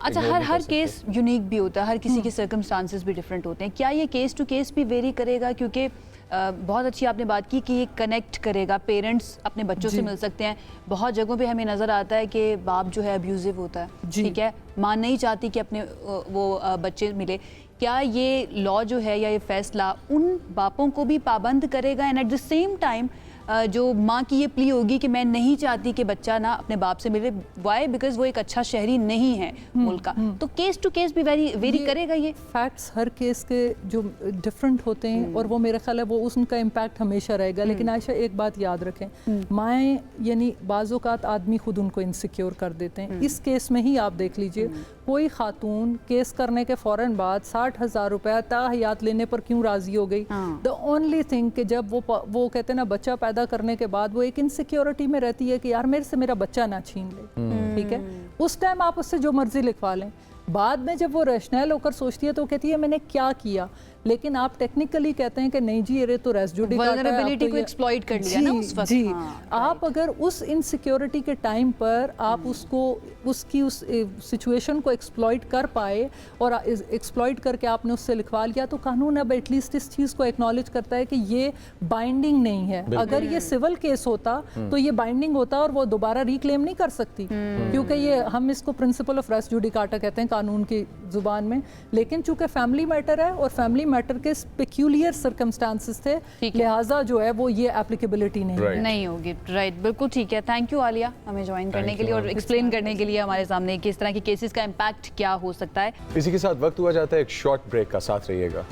अच्छा, हर केस यूनिक भी होता है, हर किसी के सर्कमस्टांसेस भी डिफरेंट होते हैं। क्या ये केस टू केस भी वेरी करेगा? क्योंकि बहुत अच्छी आपने बात की कि ये कनेक्ट करेगा, पेरेंट्स अपने बच्चों से मिल सकते हैं। बहुत जगहों पे हमें नज़र आता है कि बाप जो है अब्यूजिव होता है, ठीक है, माँ नहीं चाहती कि अपने वो बच्चे मिले। क्या ये लॉ जो है या ये फैसला उन बापों को भी पाबंद करेगा, and at the same time जो माँ की ये प्ली होगी कि मैं नहीं चाहती कि बच्चा ना अपने बाप से मिले, वाई? बिकॉज वो एक अच्छा शहरी नहीं है मुल्क का। तो केस टू केस भी वेरी करेगा ये। फैक्ट्स हर केस के जो डिफरेंट होते हैं और वो मेरा ख्याल है वो उनका इम्पैक्ट हमेशा रहेगा। लेकिन आयशा एक बात याद रखें, माएँ यानी बाज़ औक़ात आदमी खुद उनको इनसिक्योर कर देते हैं। इस केस में ही आप देख लीजिए, कोई खातून केस करने के फ़ौरन बाद 60,000 रुपया ताहयात लेने पर क्यों राज़ी हो गई? द ओनली थिंग कि जब वो कहते हैं ना, बच्चा पैदा करने के बाद वो एक इनसिक्योरिटी में रहती है कि यार मेरे से मेरा बच्चा ना छीन ले, ठीक है, उस टाइम आप उससे जो मर्जी लिखवा लें। बाद में जब वो रैशनल होकर सोचती है तो कहती है मैंने क्या किया, लेकिन आप टेक्निकली कहते हैं कि नहीं जी ये तो रेस जुडिकाटा है, वल्नरेबिलिटी को एक्सप्लॉइट कर लिया ना उस वक्त। जी, आप अगर उस इनसिक्योरिटी के टाइम पर आप उसको उसकी उस सिचुएशन को एक्सप्लॉइट कर पाए और एक्सप्लॉइट करके आपने उससे लिखवा लिया, तो कानून अब एटलीस्ट इस चीज़ को एक्नॉलेज करता है कि ये बाइंडिंग नहीं है। अगर ये सिविल केस होता तो ये बाइंडिंग होता और वो दोबारा रिक्लेम नहीं कर सकती, क्योंकि ये हम इसको प्रिंसिपल ऑफ रेस जुडिकाटा कहते हैं कानून की जुबान में। लेकिन चूंकि फैमिली मैटर है और फैमिली मैटर के पेक्यूलियर सर्कमस्टांसेस थे, लिहाजा जो है वो ये एप्लीकेबिलिटी नहीं होगी। राइट, बिल्कुल ठीक है। थैंक यू आलिया हमें ज्वाइन करने के लिए और एक्सप्लेन करने के लिए हमारे सामने कि इस तरह के केसेस का इम्पैक्ट क्या हो सकता है। इसी के साथ वक्त हुआ जाता है एक शॉर्ट ब्रेक का, साथ रहिएगा।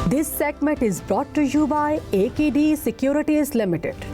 This segment is brought to you by AKD Securities Limited.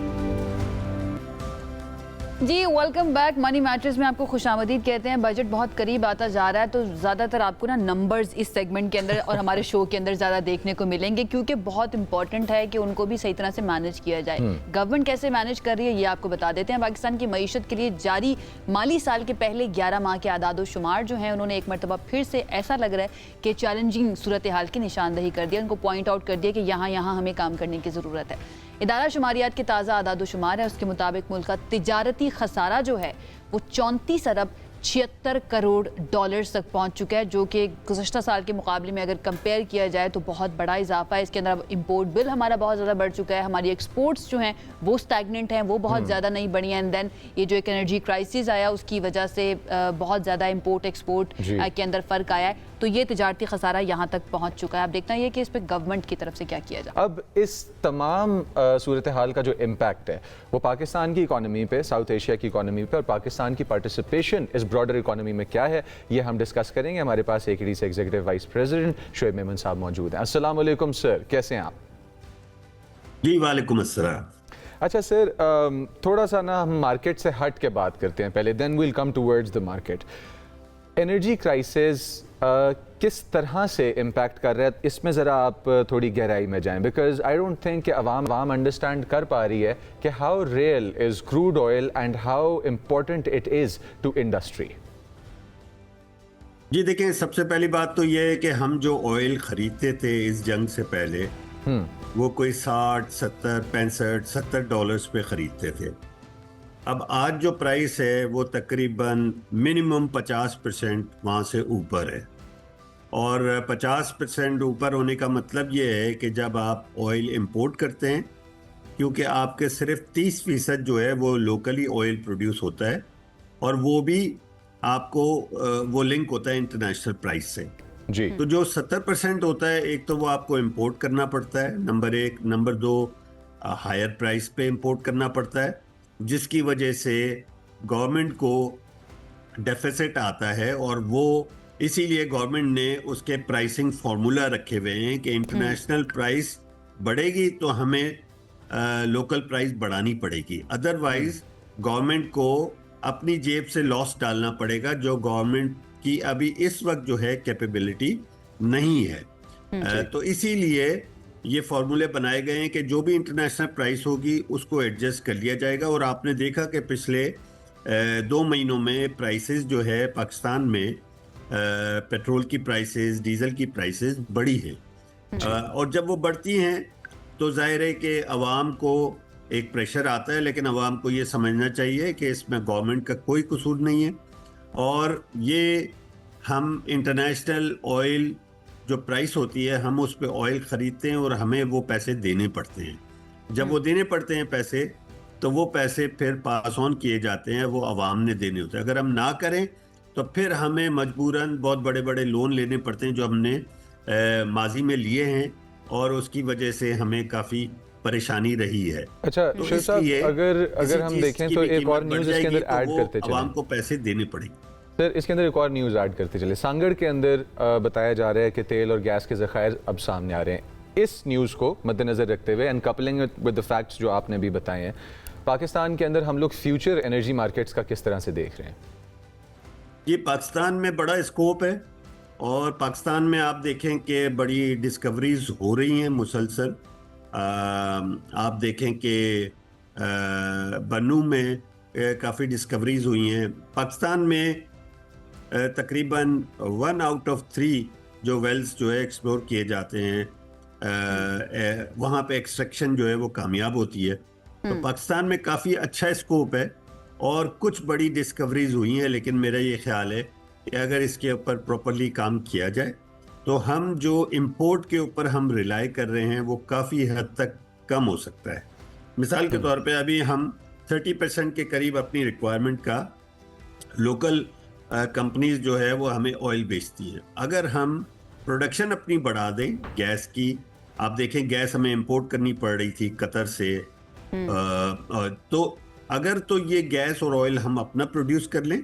जी वेलकम बैक। मनी मैटर्स में आपको खुशामदीद कहते हैं। बजट बहुत करीब आता जा रहा है तो ज़्यादातर आपको ना नंबर्स इस सेगमेंट के अंदर और हमारे शो के अंदर ज़्यादा देखने को मिलेंगे, क्योंकि बहुत इंपॉर्टेंट है कि उनको भी सही तरह से मैनेज किया जाए। गवर्नमेंट कैसे मैनेज कर रही है ये आपको बता देते हैं। पाकिस्तान की मईशत के लिए जारी माली साल के पहले 11 माह के आदाद शुमार जो हैं उन्होंने एक मरतबा फिर से ऐसा लग रहा है कि चैलेंजिंग सूरत हाल की निशानदही कर दिया। उनको पॉइंट आउट कर दिया कि यहाँ हमें काम करने की ज़रूरत है। इदारा शुमारियात के ताज़ा आदाद शुमार है, उसके मुताबिक मुल्क का तिजारती खसारा जो है वो 34 अरब 76 करोड़ डॉलर्स तक पहुंच चुका है, जो कि गुज़श्ता साल के मुकाबले में अगर कंपेयर किया जाए तो बहुत बड़ा इजाफा है। इसके अंदर अब इम्पोर्ट बिल हमारा बहुत ज़्यादा बढ़ चुका है। हमारी एक्सपोर्ट्स जो हैं वो स्टैगनेंट हैं, वो बहुत ज़्यादा नहीं बढ़ी हैं। एंड देन ये जो एक एनर्जी क्राइसिस आया उसकी वजह से बहुत ज़्यादा इम्पोर्ट एक्सपोर्ट के अंदर फ़र्क आया है। तो ये तिजारती खसारा यहाँ तक पहुँच चुका है। अब देखना ये कि इस पर गवर्नमेंट की तरफ से क्या किया जाए। अब इस तमाम सूरत हाल का जो इम्पैक्ट है वो पाकिस्तान की इकॉनमी पे, साउथ एशिया की इकॉनमी पे और पाकिस्तान की पार्टिसिपेशन इस ब्रॉडर इकॉनमी में क्या है, ये हम डिस्कस करेंगे। हमारे पास AKD से executive vice president Shoaib Memon साहब मौजूद हैं। अस्सलाम वालेकुम सर, कैसे हैं आप? जी वालेकुम अस्सलाम। अच्छा सर, थोड़ा सा ना हम मार्केट से हट के बात करते हैं पहले, then will come towards the market. Energy crisis किस तरह से इम्पैक्ट कर रहा है, इसमें ज़रा आप थोड़ी गहराई में जाएं, बिकॉज आई डोंट थिंक कि अवाम अंडरस्टैंड कर पा रही है कि how real is crude oil and how important it is to industry. जी देखें, सबसे पहली बात तो ये है कि हम जो ऑयल ख़रीदते थे इस जंग से पहले वो कोई 60, 70, 65, 70 डॉलर्स पे ख़रीदते थे। अब आज जो प्राइस है वो तकरीबन मिनिमम 50% वहाँ से ऊपर है। और 50% ऊपर होने का मतलब ये है कि जब आप ऑयल इंपोर्ट करते हैं, क्योंकि आपके सिर्फ 30% जो है वो लोकली ऑयल प्रोड्यूस होता है और वो भी आपको वो लिंक होता है इंटरनेशनल प्राइस से जी। तो जो 70% होता है, एक तो वो आपको इंपोर्ट करना पड़ता है, नंबर 1। नंबर 2, हायर प्राइस पे इंपोर्ट करना पड़ता है, जिसकी वजह से गवर्नमेंट को डेफिसिट आता है। और वो इसीलिए गवर्नमेंट ने उसके प्राइसिंग फार्मूला रखे हुए हैं कि इंटरनेशनल प्राइस बढ़ेगी तो हमें लोकल प्राइस बढ़ानी पड़ेगी, अदरवाइज गवर्नमेंट को अपनी जेब से लॉस डालना पड़ेगा, जो गवर्नमेंट की अभी इस वक्त जो है कैपेबिलिटी नहीं है। तो इसीलिए ये फार्मूले बनाए गए हैं कि जो भी इंटरनेशनल प्राइस होगी उसको एडजस्ट कर लिया जाएगा। और आपने देखा कि पिछले 2 महीनों में प्राइसेस जो है पाकिस्तान में पेट्रोल की प्राइसेस, डीजल की प्राइसेस बढ़ी हैं। और जब वो बढ़ती हैं तो जाहिर है कि अवाम को एक प्रेशर आता है, लेकिन अवाम को ये समझना चाहिए कि इसमें गवर्नमेंट का कोई कसूर नहीं है। और ये हम इंटरनेशनल ऑयल जो प्राइस होती है, हम उस पे ऑयल ख़रीदते हैं और हमें वो पैसे देने पड़ते हैं। जब वो देने पड़ते हैं पैसे, तो वो पैसे फिर पास ऑन किए जाते हैं, वो अवाम ने देने होते हैं। अगर हम ना करें तो फिर हमें मजबूरन बहुत बड़े बड़े लोन लेने पड़ते हैं, जो हमने माजी में लिए हैं, और उसकी वजह से हमें काफ़ी परेशानी रही है। अच्छा तो शोएब साहब, अगर हम देखें तो एक और न्यूज़ इसके अंदर ऐड करते चलें, अवाम को पैसे देने पड़ेंगे। सर इसके अंदर एक और न्यूज़ ऐड करते चले। सांगड़ के अंदर बताया जा रहा है कि तेल और गैस के ज़खायर अब सामने आ रहे हैं। इस न्यूज़ को मद्देनज़र रखते हुए and coupling with the facts जो आपने भी बताए हैं, पाकिस्तान के अंदर हम लोग फ्यूचर एनर्जी मार्केट्स का किस तरह से देख रहे हैं? ये पाकिस्तान में बड़ा स्कोप है और पाकिस्तान में आप देखें कि बड़ी डिस्कवरीज हो रही हैं मुसलसल। आप देखें कि बन्नू में काफ़ी डिस्कवरीज हुई हैं। पाकिस्तान में तकरीबन 1 आउट ऑफ 3 जो वेल्स जो है एक्सप्लोर किए जाते हैं, वहाँ पे एक्सट्रैक्शन जो है वो कामयाब होती है। तो पाकिस्तान में काफ़ी अच्छा स्कोप है और कुछ बड़ी डिस्कवरीज हुई हैं, लेकिन मेरा ये ख्याल है कि अगर इसके ऊपर प्रॉपरली काम किया जाए तो हम जो इंपोर्ट के ऊपर हम रिलाई कर रहे हैं वो काफ़ी हद तक कम हो सकता है। मिसाल के तौर पे अभी हम 30% के करीब अपनी रिक्वायरमेंट का लोकल कंपनीज जो है वो हमें ऑयल बेचती हैं। अगर हम प्रोडक्शन अपनी बढ़ा दें गैस की, आप देखें गैस हमें इंपोर्ट करनी पड़ रही थी कतर से, तो अगर तो ये गैस और ऑयल हम अपना प्रोड्यूस कर लें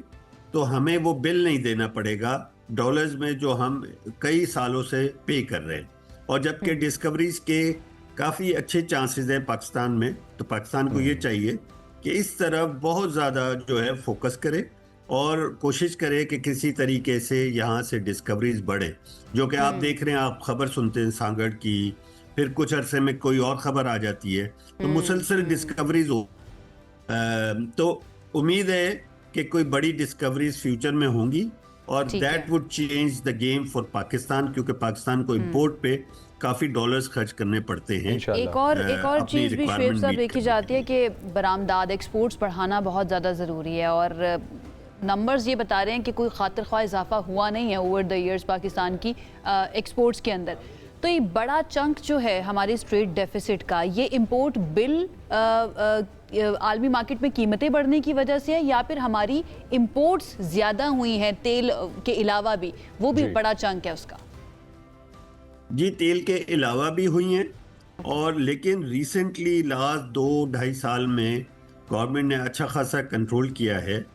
तो हमें वो बिल नहीं देना पड़ेगा डॉलर्स में जो हम कई सालों से पे कर रहे हैं। और जबकि डिस्कवरीज के काफ़ी अच्छे चांसेस हैं पाकिस्तान में, तो पाकिस्तान को ये चाहिए कि इस तरफ बहुत ज़्यादा जो है फोकस करे और कोशिश करे कि किसी तरीके से यहाँ से डिस्कवरीज बढ़े, जो कि आप देख रहे हैं, आप खबर सुनते हैं सांगड़ की, फिर कुछ अरसे में कोई और खबर आ जाती है, तो मुसलसल डिस्कवरीज हो। तो उम्मीद है कि कोई बड़ी डिस्कवरीज फ्यूचर में होंगी और that would change the game for Pakistan, क्योंकि पाकिस्तान को इंपोर्ट पे काफी डॉलर्स खर्च करने पड़ते हैं। एक और चीज भी शुएब साहब देखी जाती है कि बरामदात एक्सपोर्ट्स बढ़ाना बहुत ज़्यादा ज़रूरी है, और नंबर्स ये बता रहे हैं कि कोई खातिर ख्वाह इजाफा हुआ नहीं है ओवर द ईयर्स पाकिस्तान की एक्सपोर्ट्स के अंदर। तो ये बड़ा चंक जो है हमारी स्ट्रेट डेफिसिट का, ये इंपोर्ट बिल आलमी मार्केट में कीमतें बढ़ने की वजह से है, या फिर हमारी इंपोर्ट्स ज़्यादा हुई हैं तेल के अलावा भी, वो भी बड़ा चंक है उसका? जी, तेल के अलावा भी हुई हैं, और लेकिन रिसेंटली लास्ट 2-2.5 साल में गवर्नमेंट ने अच्छा खासा कंट्रोल किया है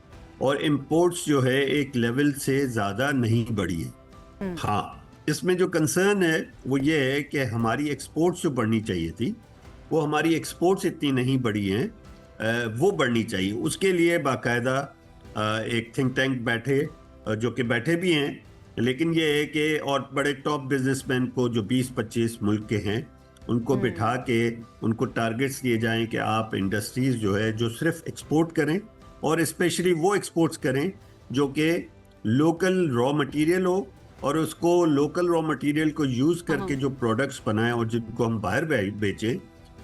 और इंपोर्ट्स जो है एक लेवल से ज़्यादा नहीं बढ़ी है। हाँ, इसमें जो कंसर्न है वो ये है कि हमारी एक्सपोर्ट्स जो बढ़नी चाहिए थी, वो हमारी एक्सपोर्ट्स इतनी नहीं बढ़ी हैं, वो बढ़नी चाहिए। उसके लिए बाकायदा एक थिंक टैंक बैठे, जो कि बैठे भी हैं, लेकिन ये है कि और बड़े टॉप बिजनेसमैन को जो 20-25 मुल्क के हैं उनको बिठा के उनको टारगेट्स दिए जाएं कि आप इंडस्ट्रीज जो है जो सिर्फ एक्सपोर्ट करें, और स्पेशली वो एक्सपोर्ट्स करें जो कि लोकल रॉ मटेरियल हो, और उसको लोकल रॉ मटेरियल को यूज़ करके जो प्रोडक्ट्स बनाएं और जिनको हम बाहर बेचें,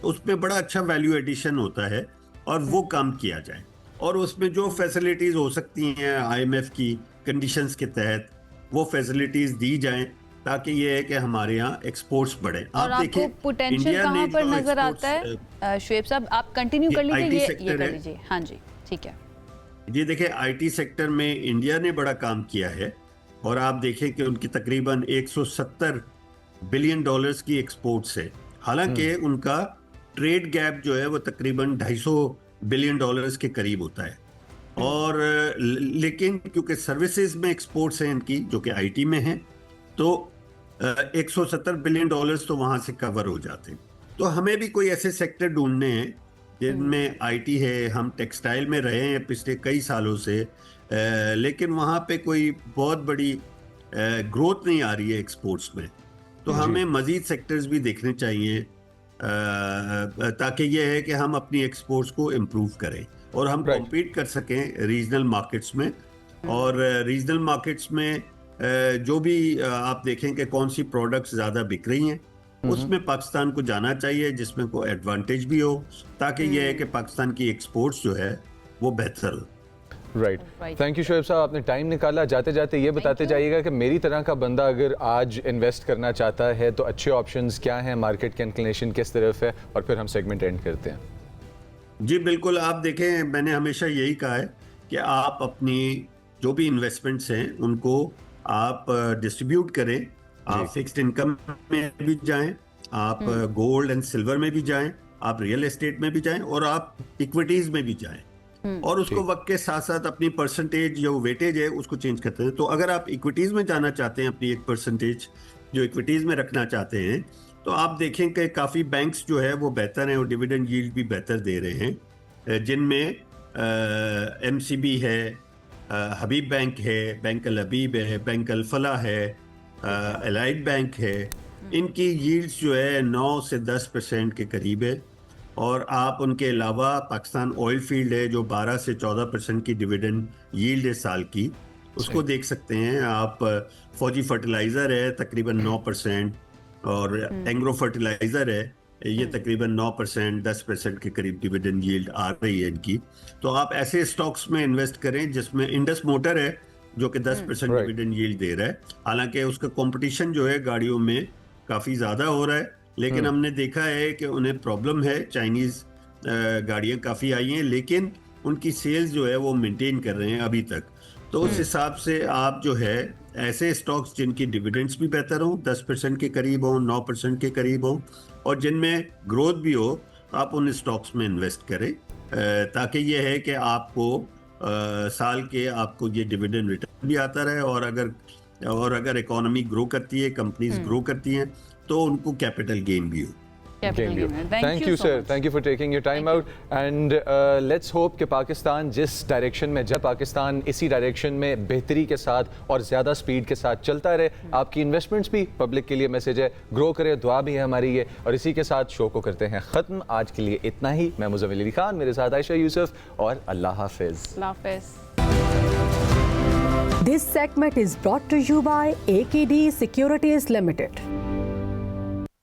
उसमें बड़ा अच्छा वैल्यू एडिशन होता है, और वो काम किया जाए। और उसमें जो फैसिलिटीज़ हो सकती हैं IMF की कंडीशंस के तहत, वो फैसिलिटीज़ दी जाएं, ताकि ये है कि हमारे यहाँ एक्सपोर्ट्स बढ़े। और आप देखिए पोटेंशियल कहाँ पर नजर आता है शुएब साहब? आप कंटिन्यू कर लीजिए, ये कर लीजिए। हाँ जी, ठीक है जी। देखिए, IT सेक्टर में इंडिया ने बड़ा काम किया है, और आप देखें कि उनकी तकरीबन 170 बिलियन डॉलर्स की एक्सपोर्ट्स है। हालांकि उनका ट्रेड गैप जो है वो तकरीबन 250 बिलियन डॉलर्स के करीब होता है, और लेकिन क्योंकि सर्विसेज में एक्सपोर्ट्स हैं इनकी जो कि IT में हैं, तो 170 बिलियन डॉलर्स तो वहाँ से कवर हो जाते हैं। तो हमें भी कोई ऐसे सेक्टर ढूंढने हैं जिनमें IT है। हम टेक्सटाइल में रहे हैं पिछले कई सालों से, लेकिन वहाँ पे कोई बहुत बड़ी ग्रोथ नहीं आ रही है एक्सपोर्ट्स में। तो हमें मजीद सेक्टर्स भी देखने चाहिए, ताकि ये है कि हम अपनी एक्सपोर्ट्स को इम्प्रूव करें और हम कॉम्पीट कर सकें रीजनल मार्केट्स में। और रीजनल मार्केट्स में जो भी आप देखें कि कौन सी प्रोडक्ट्स ज़्यादा बिक रही हैं, उसमें पाकिस्तान को जाना चाहिए, जिसमें कोई एडवांटेज भी हो, ताकि ये है कि पाकिस्तान की एक्सपोर्ट्स जो है वो बेहतर हो। राइट, थैंक यू शुएब साहब, आपने टाइम निकाला। जाते जाते ये बताते जाइएगा कि मेरी तरह का बंदा अगर आज इन्वेस्ट करना चाहता है तो अच्छे ऑप्शंस क्या हैं, मार्केट की इंक्लिनेशन किस तरफ है, और फिर हम सेगमेंट एंड करते हैं। जी बिल्कुल, आप देखें, मैंने हमेशा यही कहा है कि आप अपनी जो भी इन्वेस्टमेंट्स हैं उनको आप डिस्ट्रीब्यूट करें। आप फिक्स्ड इनकम में भी जाएं, आप गोल्ड एंड सिल्वर में भी जाएं, आप रियल एस्टेट में भी जाएं, और आप इक्विटीज में भी जाएं, और उसको वक्त के साथ साथ अपनी परसेंटेज जो वेटेज है उसको चेंज करते हैं। तो अगर आप इक्विटीज में जाना चाहते हैं, अपनी एक परसेंटेज जो इक्विटीज में रखना चाहते हैं, तो आप देखें कि काफ़ी बैंक्स जो है वो बेहतर हैं और डिविडेंड यील्ड भी बेहतर दे रहे हैं, जिनमें MCB है, हबीब बैंक है, बैंक अल हबीब है, बैंक अल फलाह है, एलाइड बैंक है। इनकी यील्ड्स जो है 9 से 10% के करीब है। और आप उनके अलावा पाकिस्तान ऑयल फील्ड है जो 12 से 14% की डिविडेंड यील्ड है साल की, उसको देख सकते हैं आप। फौजी फर्टिलाइज़र है तकरीबन 9%, और एंग्रो फर्टिलाइज़र है, ये तकरीबन 9%, 10% के करीब डिविडेंड यील्ड आ रही है इनकी। तो आप ऐसे स्टॉक्स में इन्वेस्ट करें जिसमें इंडस मोटर है जो कि 10% डिविडेंड यील्ड दे रहा है। हालांकि उसका कंपटीशन जो है गाड़ियों में काफ़ी ज़्यादा हो रहा है, लेकिन हमने देखा है कि उन्हें प्रॉब्लम है। चाइनीज़ गाड़ियाँ काफ़ी आई हैं, लेकिन उनकी सेल्स जो है वो मेंटेन कर रहे हैं अभी तक। तो उस हिसाब से आप जो है ऐसे स्टॉक्स जिनकी डिविडेंड्स भी बेहतर हों, 10% के करीब हों, 9% के करीब हों, और जिनमें ग्रोथ भी हो, आप उन स्टॉक्स में इन्वेस्ट करें, ताकि ये है कि आपको साल के आपको ये डिविडेंड रिटर्न भी आता रहे। और अगर इकोनॉमी ग्रो करती है, कंपनीज ग्रो करती हैं, तो उनको कैपिटल गेन भी हो। Thank you sir, thank you for taking your time out and let's hope कि पाकिस्तान जिस डायरेक्शन में जब पाकिस्तान इसी डायरेक्शन में बेहतरी के साथ और ज़्यादा स्पीड के साथ चलता रहे। आपकी इन्वेस्टमेंट्स भी पब्लिक के लिए मैसेज है, ग्रो करे, दुआ भी है हमारी ये। और इसी के साथ शो को करते हैं ख़त्म। आज के लिए इतना ही। मैं मुज़म्मिल अली खान, मेरे साथ आयशा यूसुफ और अल्लाह हाफिज़। This segment is brought to you by AKD Securities Limited.